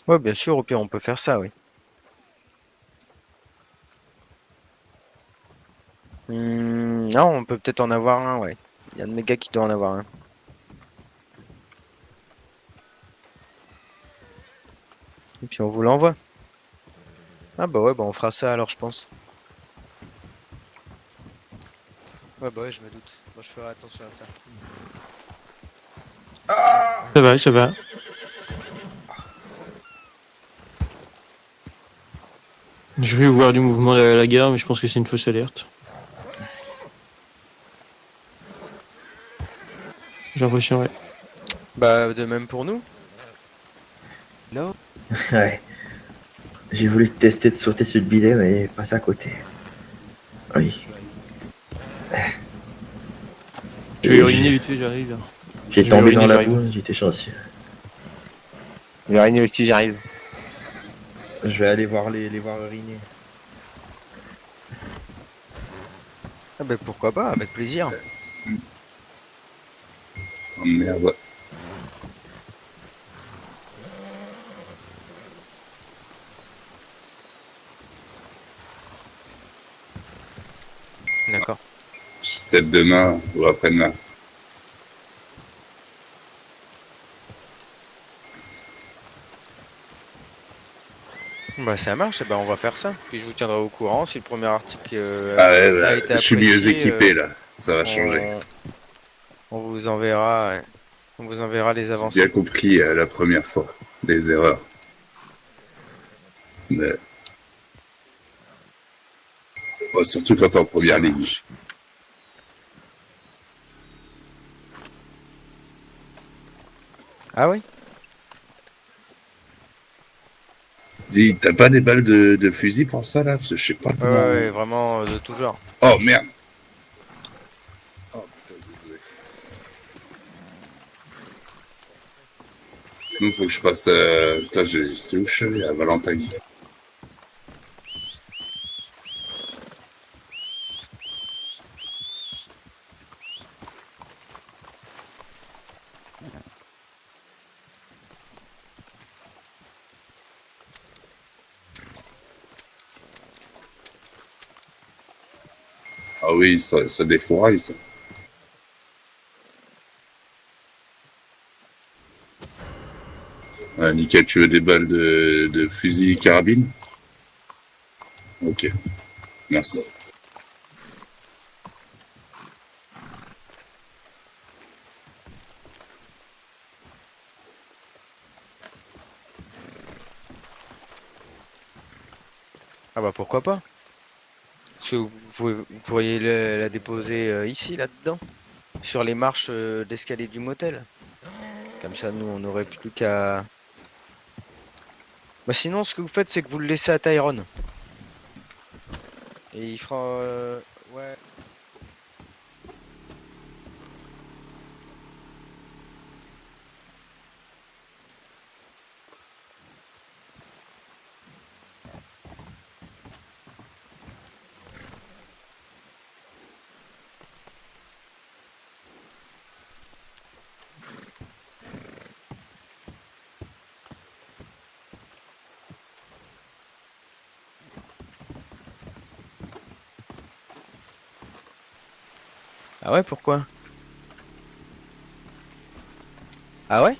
Ouais, bien sûr, au pire on peut faire ça, oui. Non, on peut peut-être en avoir un, ouais. Il y a un de mes gars qui doit en avoir un. Et puis on vous l'envoie. Ah bah ouais, bah on fera ça alors, je pense. Ouais, bah ouais, je me doute. Moi, je ferai attention à ça. Ça va, ça va. Je vais voir du mouvement à la gare, mais je pense que c'est une fausse alerte. J'ai l'impression, ouais. Bah, de même pour nous. Non. Ouais. J'ai voulu tester de sauter sur le bidet, mais passer à côté. Oui. Je vais uriner vite fait, j'arrive. J'ai Je vais tombé uriner, dans la j'arrive. boue, j'étais chanceux. Je vais uriner aussi, j'arrive. Je vais aller voir les voir uriner. Ah bah pourquoi pas, avec plaisir. Oh merde. D'accord. Peut-être demain ou après-demain. Bah ça marche, et bah on va faire ça. Puis je vous tiendrai au courant si le premier article Ah ouais, a bah, été je suis mieux apprécié, équipé là, ça va changer. On vous enverra, ouais. On vous enverra les J'ai avancées. bien compris la première fois, les erreurs. Mais... Bon, surtout quand t'es en première ligne. Ah oui? Dis, t'as pas des balles de fusil pour ça là? Parce que je sais pas comment... Ouais, vraiment de tout genre. Oh merde! Oh putain, désolé. Sinon, faut que je passe. Putain, c'est où je suis allé? À Valentine. Ah oui, ça défouraille ça. Nickel, tu veux des balles de fusil carabine? Ok, merci. Ah bah pourquoi pas? Parce que vous pourriez la déposer ici, là-dedans. Sur les marches d'escalier du motel. Comme ça, nous, on n'aurait plus qu'à Bah sinon, ce que vous faites, c'est que vous le laissez à Tyrone. Et il fera... ouais. Ah ouais, pourquoi? Ah ouais?